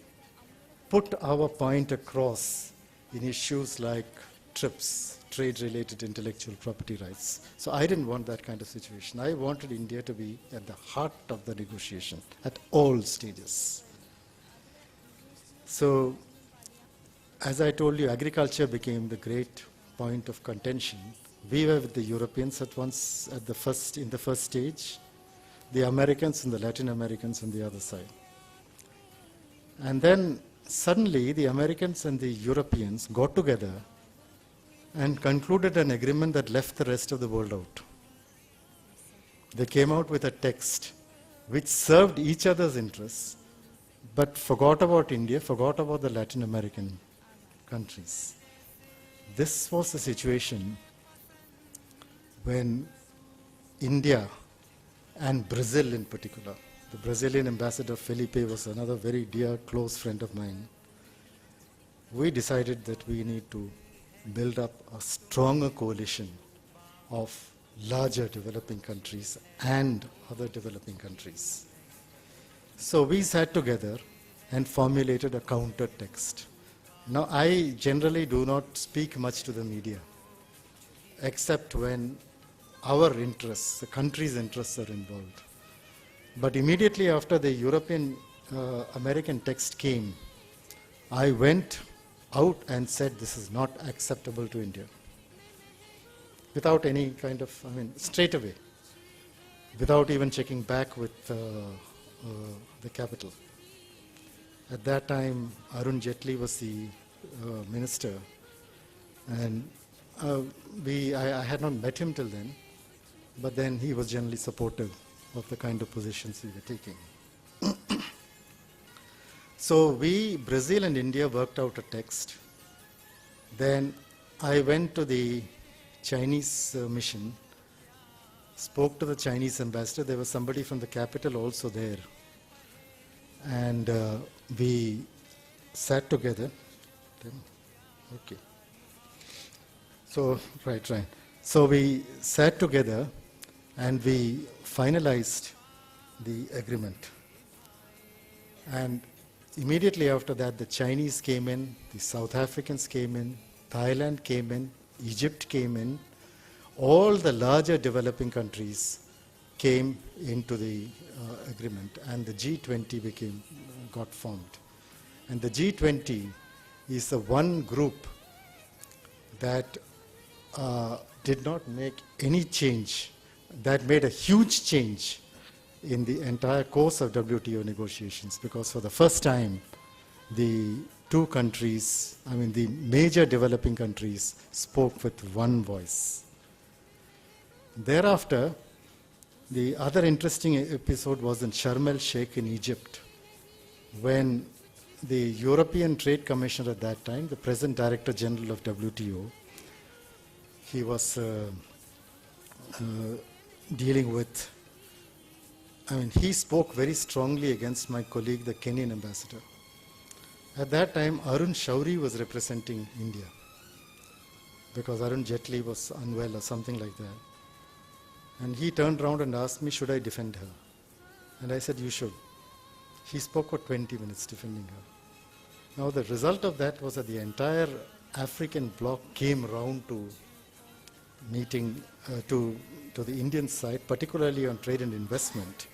put our point across in issues like TRIPS, trade-related intellectual property rights. So I didn't want that kind of situation. I wanted India to be at the heart of the negotiation at all stages. So, as I told you, agriculture became the great point of contention. We were with the Europeans in the first stage, the Americans and the Latin Americans on the other side. And then suddenly the Americans and the Europeans got together and concluded an agreement that left the rest of the world out. They came out with a text which served each other's interests, but forgot about India, forgot about the Latin American countries. This was the situation when India and Brazil in particular, the Brazilian ambassador Felipe was another very dear, close friend of mine. We decided that we need to build up a stronger coalition of larger developing countries and other developing countries. So we sat together and formulated a counter text. Now I generally do not speak much to the media, except when our interests, the country's interests are involved. But immediately after the European American text came, I went out and said this is not acceptable to India. Without any kind of, straight away, without even checking back with the capital. At that time, Arun Jaitley was the minister, and I had not met him till then, but then he was generally supportive of the kind of positions we were taking. So Brazil and India worked out a text. Then I went to the Chinese mission, spoke to the Chinese ambassador. There was somebody from the capital also there. And we sat together. Okay. So, right. So we sat together and we finalized the agreement. And immediately after that, the Chinese came in, the South Africans came in, Thailand came in, Egypt came in. All the larger developing countries came into the agreement, and the G20 got formed. And the G20 is the one group that did not make any change, that made a huge change in the entire course of WTO negotiations, because for the first time, the two countries, the major developing countries, spoke with one voice. Thereafter, the other interesting episode was in Sharm el-Sheikh in Egypt, when the European Trade Commissioner at that time, the present Director General of WTO, he was dealing with, he spoke very strongly against my colleague, the Kenyan ambassador. At that time, Arun Shauri was representing India, because Arun Jaitley was unwell or something like that. And he turned around and asked me, should I defend her? And I said, you should. He spoke for 20 minutes defending her. Now the result of that was that the entire African bloc came round to meeting, to the Indian side, particularly on trade and investment.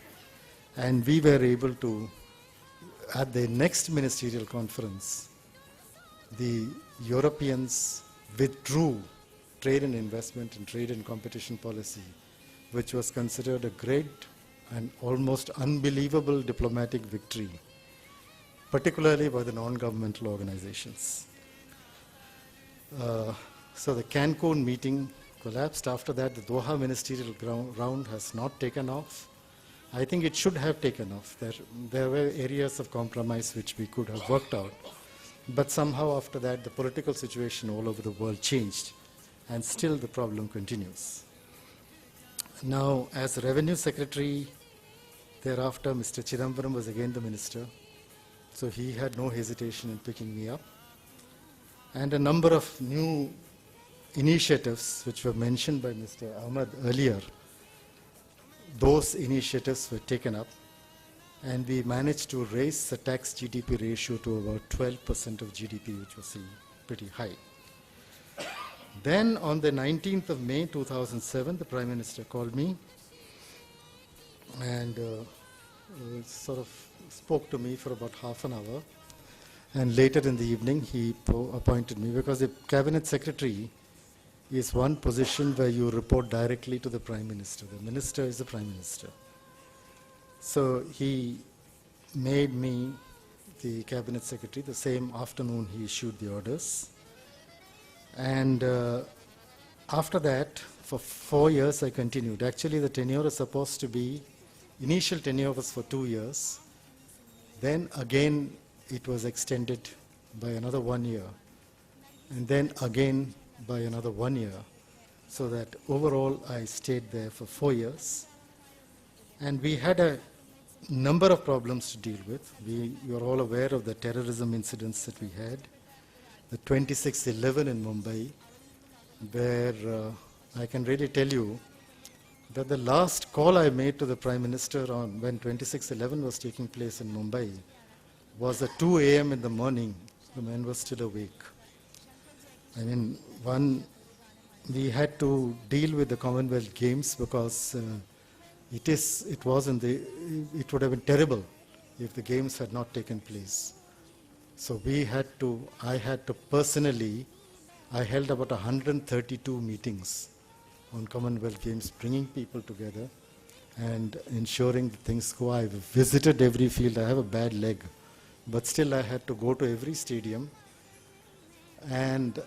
And we were able to, at the next ministerial conference, the Europeans withdrew trade and investment and trade and competition policy, which was considered a great and almost unbelievable diplomatic victory, particularly by the non-governmental organizations. So the Cancun meeting collapsed. After that, the Doha ministerial round has not taken off. I think it should have taken off. There were areas of compromise which we could have worked out. But somehow after that, the political situation all over the world changed, and still the problem continues. Now, as Revenue Secretary, thereafter, Mr. Chidambaram was again the minister, so he had no hesitation in picking me up. And a number of new initiatives which were mentioned by Mr. Ahmed earlier, those initiatives were taken up, and we managed to raise the tax GDP ratio to about 12% of GDP, which was pretty high. Then on the 19th of May 2007, the Prime Minister called me and sort of spoke to me for about half an hour. And later in the evening, he appointed me, because the Cabinet Secretary is one position where you report directly to the Prime Minister. The Minister is the Prime Minister. So he made me the Cabinet Secretary. The same afternoon, he issued the orders. And after that, for 4 years, I continued. Actually, the tenure is supposed to be, initial tenure was for 2 years. Then again, it was extended by another 1 year. And then again by another 1 year. So that overall, I stayed there for 4 years. And we had a number of problems to deal with. You're all aware of the terrorism incidents that we had. The 26/11 in Mumbai, where I can really tell you that the last call I made to the Prime Minister on when 26/11 was taking place in Mumbai was at 2 a.m. in the morning. The man was still awake. I mean, we had to deal with the Commonwealth Games because it would have been terrible if the games had not taken place. So I had to personally, I held about 132 meetings on Commonwealth Games, bringing people together and ensuring that things go. I visited every field. I have a bad leg, but still I had to go to every stadium. And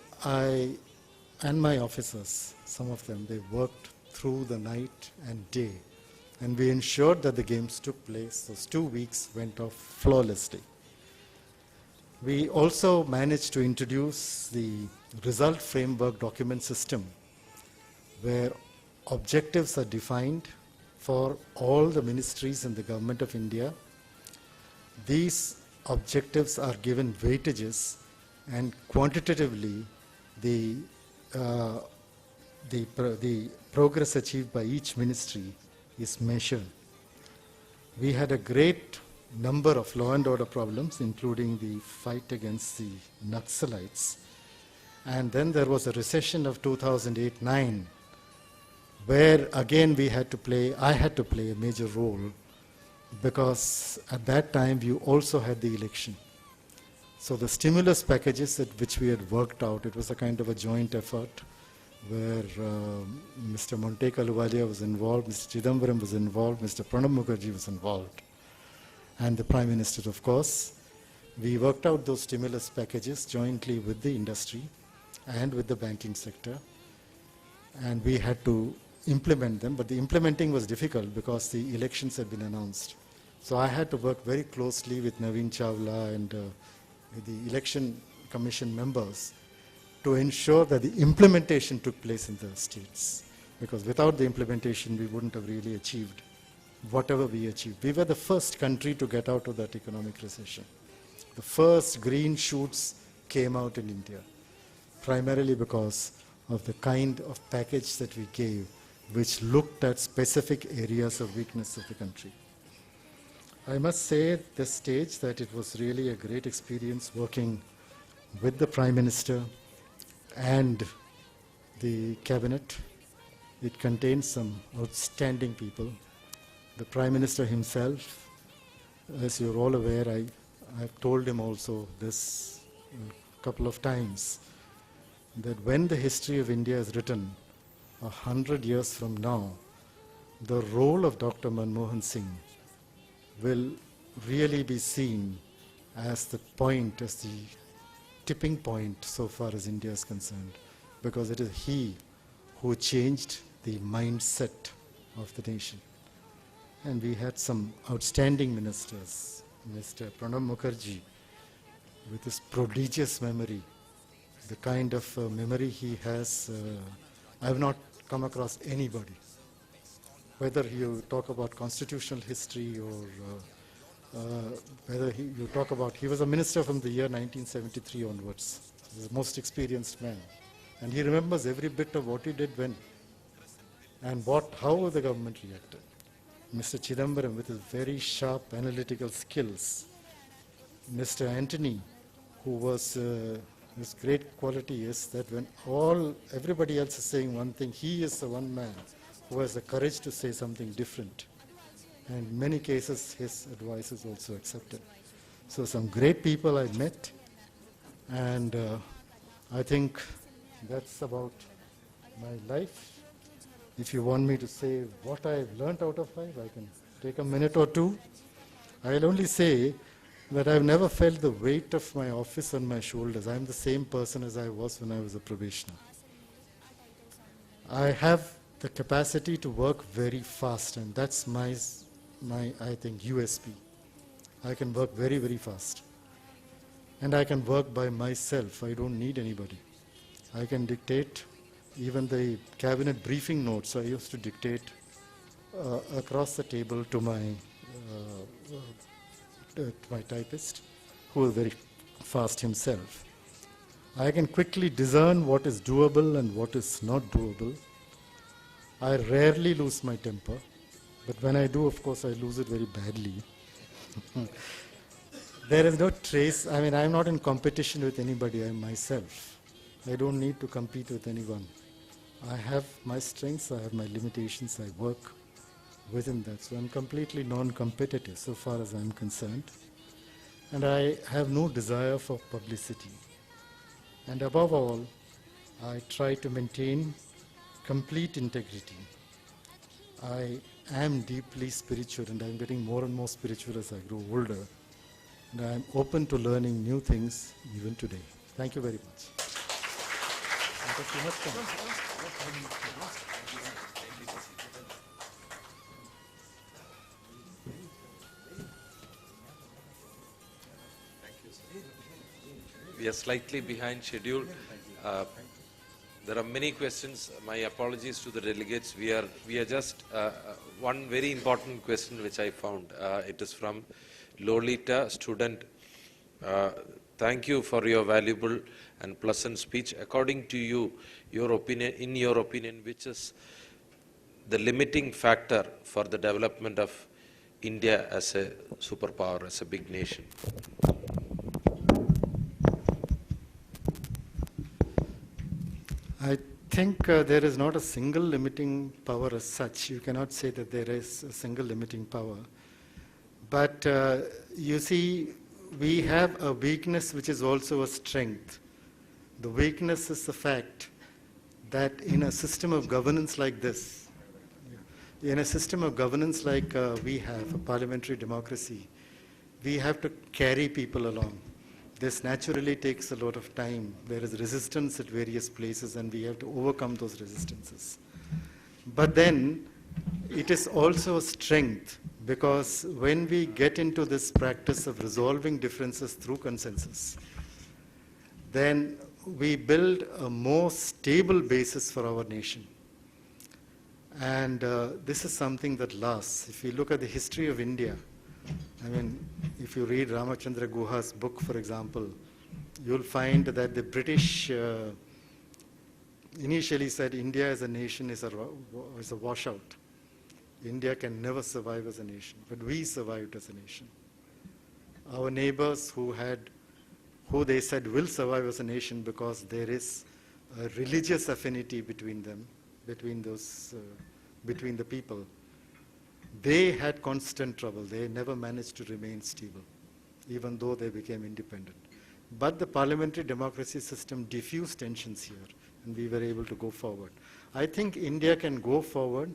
my officers, some of them, they worked through the night and day. And we ensured that the games took place. Those 2 weeks went off flawlessly. We also managed to introduce the result framework document system, where objectives are defined for all the ministries in the Government of India. These objectives are given weightages, and quantitatively the progress achieved by each ministry is measured. We had a great number of law and order problems, including the fight against the Naxalites. And then there was a recession of 2008-9, where again I had to play a major role, because at that time we also had the election. So the stimulus packages which we had worked out, it was a kind of a joint effort where Mr. Monteka Luwalia was involved, Mr. Chidambaram was involved, Mr. Pranab Mukherjee was involved, and the Prime Minister, of course. We worked out those stimulus packages jointly with the industry and with the banking sector, and we had to implement them, but the implementing was difficult because the elections had been announced. So I had to work very closely with Naveen Chawla and with the election commission members to ensure that the implementation took place in the states, because without the implementation we wouldn't have really achieved whatever we achieved. We were the first country to get out of that economic recession. The first green shoots came out in India, primarily because of the kind of package that we gave, which looked at specific areas of weakness of the country. I must say at this stage that it was really a great experience working with the Prime Minister and the Cabinet. It contains some outstanding people. the Prime Minister himself, as you're all aware, I've told him also this a couple of times, that when the history of India is written 100 years from now, the role of Dr. Manmohan Singh will really be seen as the point, as the tipping point so far as India is concerned, because it is he who changed the mindset of the nation. And we had some outstanding ministers, Mr. Pranab Mukherjee, with his prodigious memory, the kind of memory he has, I have not come across anybody. Whether you talk about constitutional history or whether you talk about, he was a minister from the year 1973 onwards. He was the most experienced man. And he remembers every bit of what he did when and how the government reacted. Mr. Chidambaram with his very sharp analytical skills. Mr. Antony, who was, his great quality is that when everybody else is saying one thing, he is the one man who has the courage to say something different. And in many cases, his advice is also accepted. So some great people I met, and I think that's about my life. If you want me to say what I've learned out of life, I can take a minute or two. I'll only say that I've never felt the weight of my office on my shoulders. I'm the same person as I was when I was a probationer. I have the capacity to work very fast, and that's my I think, USP. I can work very, very fast. And I can work by myself. I don't need anybody. I can dictate even the cabinet briefing notes. I used to dictate across the table to my typist, who was very fast himself. I can quickly discern what is doable and what is not doable. I rarely lose my temper, but when I do, of course, I lose it very badly. There is no trace. I mean, I'm not in competition with anybody. I'm myself. I don't need to compete with anyone. I have my strengths, I have my limitations, I work within that. So I'm completely non-competitive so far as I'm concerned. And I have no desire for publicity. And above all, I try to maintain complete integrity. I am deeply spiritual, and I'm getting more and more spiritual as I grow older. And I'm open to learning new things even today. Thank you very much. We are slightly behind schedule. There are many questions. My apologies to the delegates. We are just one very important question which I found. It is from Lolita, student. Thank you for your valuable and pleasant speech. According to you, in your opinion, which is the limiting factor for the development of India as a superpower, as a big nation? I think there is not a single limiting power as such. You cannot say that there is a single limiting power. But you see, we have a weakness which is also a strength. The weakness is the fact that in a system of governance like this, in a system of governance like we have, a parliamentary democracy, we have to carry people along. This naturally takes a lot of time. There is resistance at various places, and we have to overcome those resistances. But then, it is also a strength, because when we get into this practice of resolving differences through consensus, then we build a more stable basis for our nation. And this is something that lasts. If you look at the history of India, I mean, if you read Ramachandra Guha's book, for example, you'll find that the British initially said India as a nation is a washout. India can never survive as a nation, but we survived as a nation. Our neighbors who they said will survive as a nation because there is a religious affinity between them, between the people, they had constant trouble. They never managed to remain stable, even though they became independent. But the parliamentary democracy system diffused tensions here, and we were able to go forward. I think India can go forward.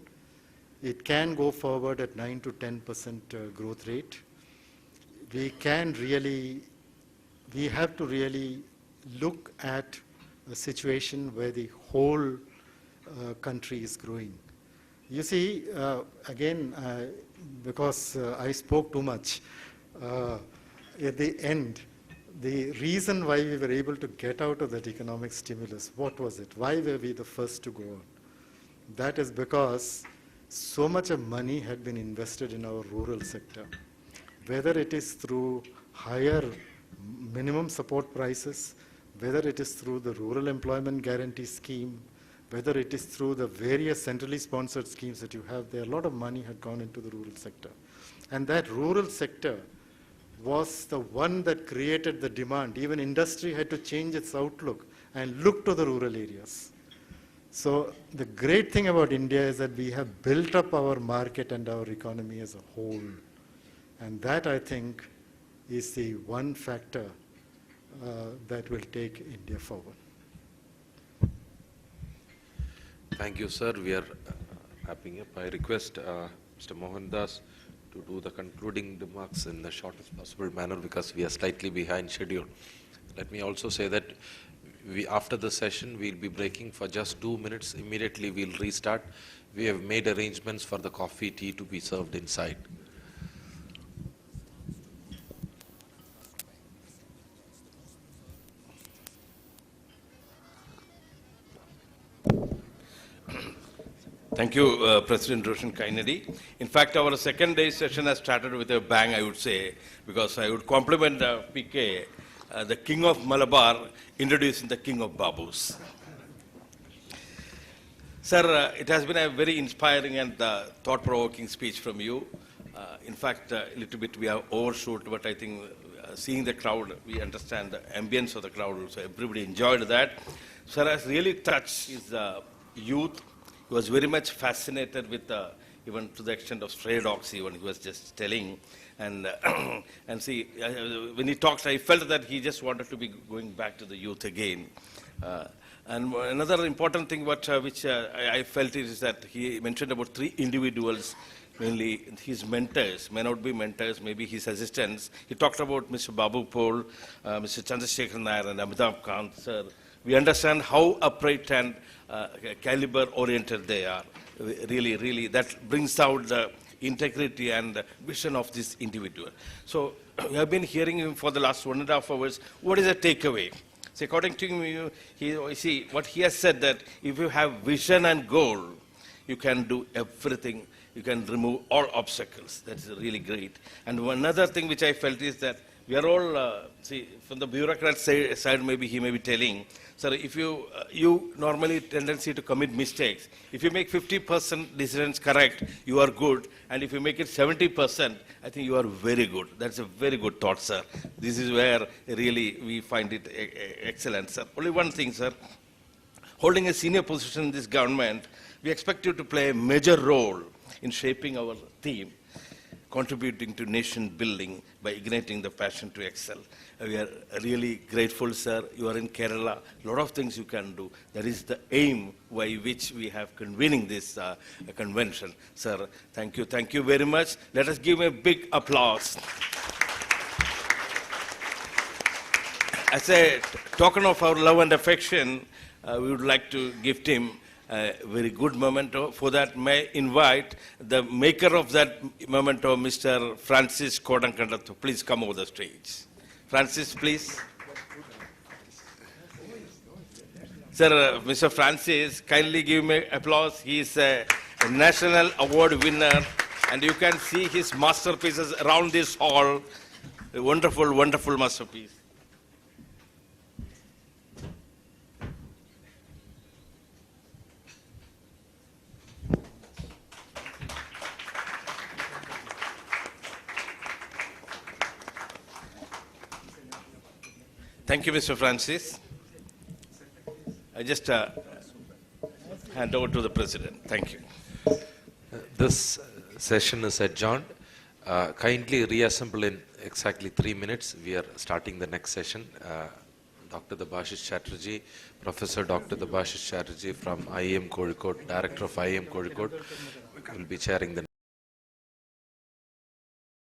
It can go forward at 9 to 10% growth rate. We have to really look at a situation where the whole country is growing. You see, again, because I spoke too much, at the end, the reason why we were able to get out of that economic stimulus, what was it? Why were we the first to go on? That is because so much of money had been invested in our rural sector, whether it is through higher minimum support prices, whether it is through the Rural Employment Guarantee Scheme, whether it is through the various centrally sponsored schemes that you have there, a lot of money had gone into the rural sector. And that rural sector was the one that created the demand. Even industry had to change its outlook and look to the rural areas. So the great thing about India is that we have built up our market and our economy as a whole. And that, I think, is the one factor that will take India forward. Thank you, sir. We are wrapping up. I request Mr. Mohandas to do the concluding remarks in the shortest possible manner because we are slightly behind schedule. Let me also say that after the session, we'll be breaking for just 2 minutes. Immediately, we'll restart. We have made arrangements for the coffee, tea to be served inside. Thank you, President Roshan Kainedi. In fact, our second day session has started with a bang, I would say, because I would compliment PK, the King of Malabar, introducing the King of Babus. Sir, it has been a very inspiring and thought-provoking speech from you. In fact, a little bit we have overshoot, but I think seeing the crowd, we understand the ambience of the crowd, so everybody enjoyed that. Sir has really touched his youth. He was very much fascinated with, even to the extent of stray dogs, even he was just telling. And, and see, when he talked, I felt that he just wanted to be going back to the youth again. And another important thing which I felt is that he mentioned about 3 individuals, mainly his mentors, may not be mentors, maybe his assistants. He talked about Mr. Babu Pol, Mr. Chandrasekhar Nair and Amitabh Kant, sir. We understand how upright and caliber-oriented they are. Really, really, that brings out the integrity and vision of this individual. So we have been hearing him for the last 1.5 hours. What is the takeaway? So according to him, see, what he has said that if you have vision and goal, you can do everything. You can remove all obstacles. That's really great. And another thing which I felt is that we are all, see, from the bureaucrat side, maybe he may be telling, sir, if you normally tendency to commit mistakes. If you make 50% decisions correct, you are good. And if you make it 70%, I think you are very good. That's a very good thought, sir. This is where really we find it excellent, sir. Only one thing, sir. Holding a senior position in this government, we expect you to play a major role in shaping our theme, contributing to nation building by igniting the passion to excel. We are really grateful, sir. You are in Kerala. A lot of things you can do. That is the aim by which we have convening this convention. Sir, thank you. Thank you very much. Let us give him a big applause. As a token of our love and affection, we would like to gift him a very good memento. For that, may invite the maker of that memento, Mr. Francis Kodankanda, to please come over the stage. Francis, please. Sir, Mr. Francis, kindly give me applause. He is a national award winner, and you can see his masterpieces around this hall. A wonderful, wonderful masterpiece. Thank you, Mr. Francis. I just hand over to the President. Thank you. This session is adjourned. Kindly reassemble in exactly 3 minutes. We are starting the next session. Dr. Debashish Chatterjee, Professor Dr. Debashish Chatterjee from IIM Kozhikode, Director of IIM Kozhikode, will be chairing the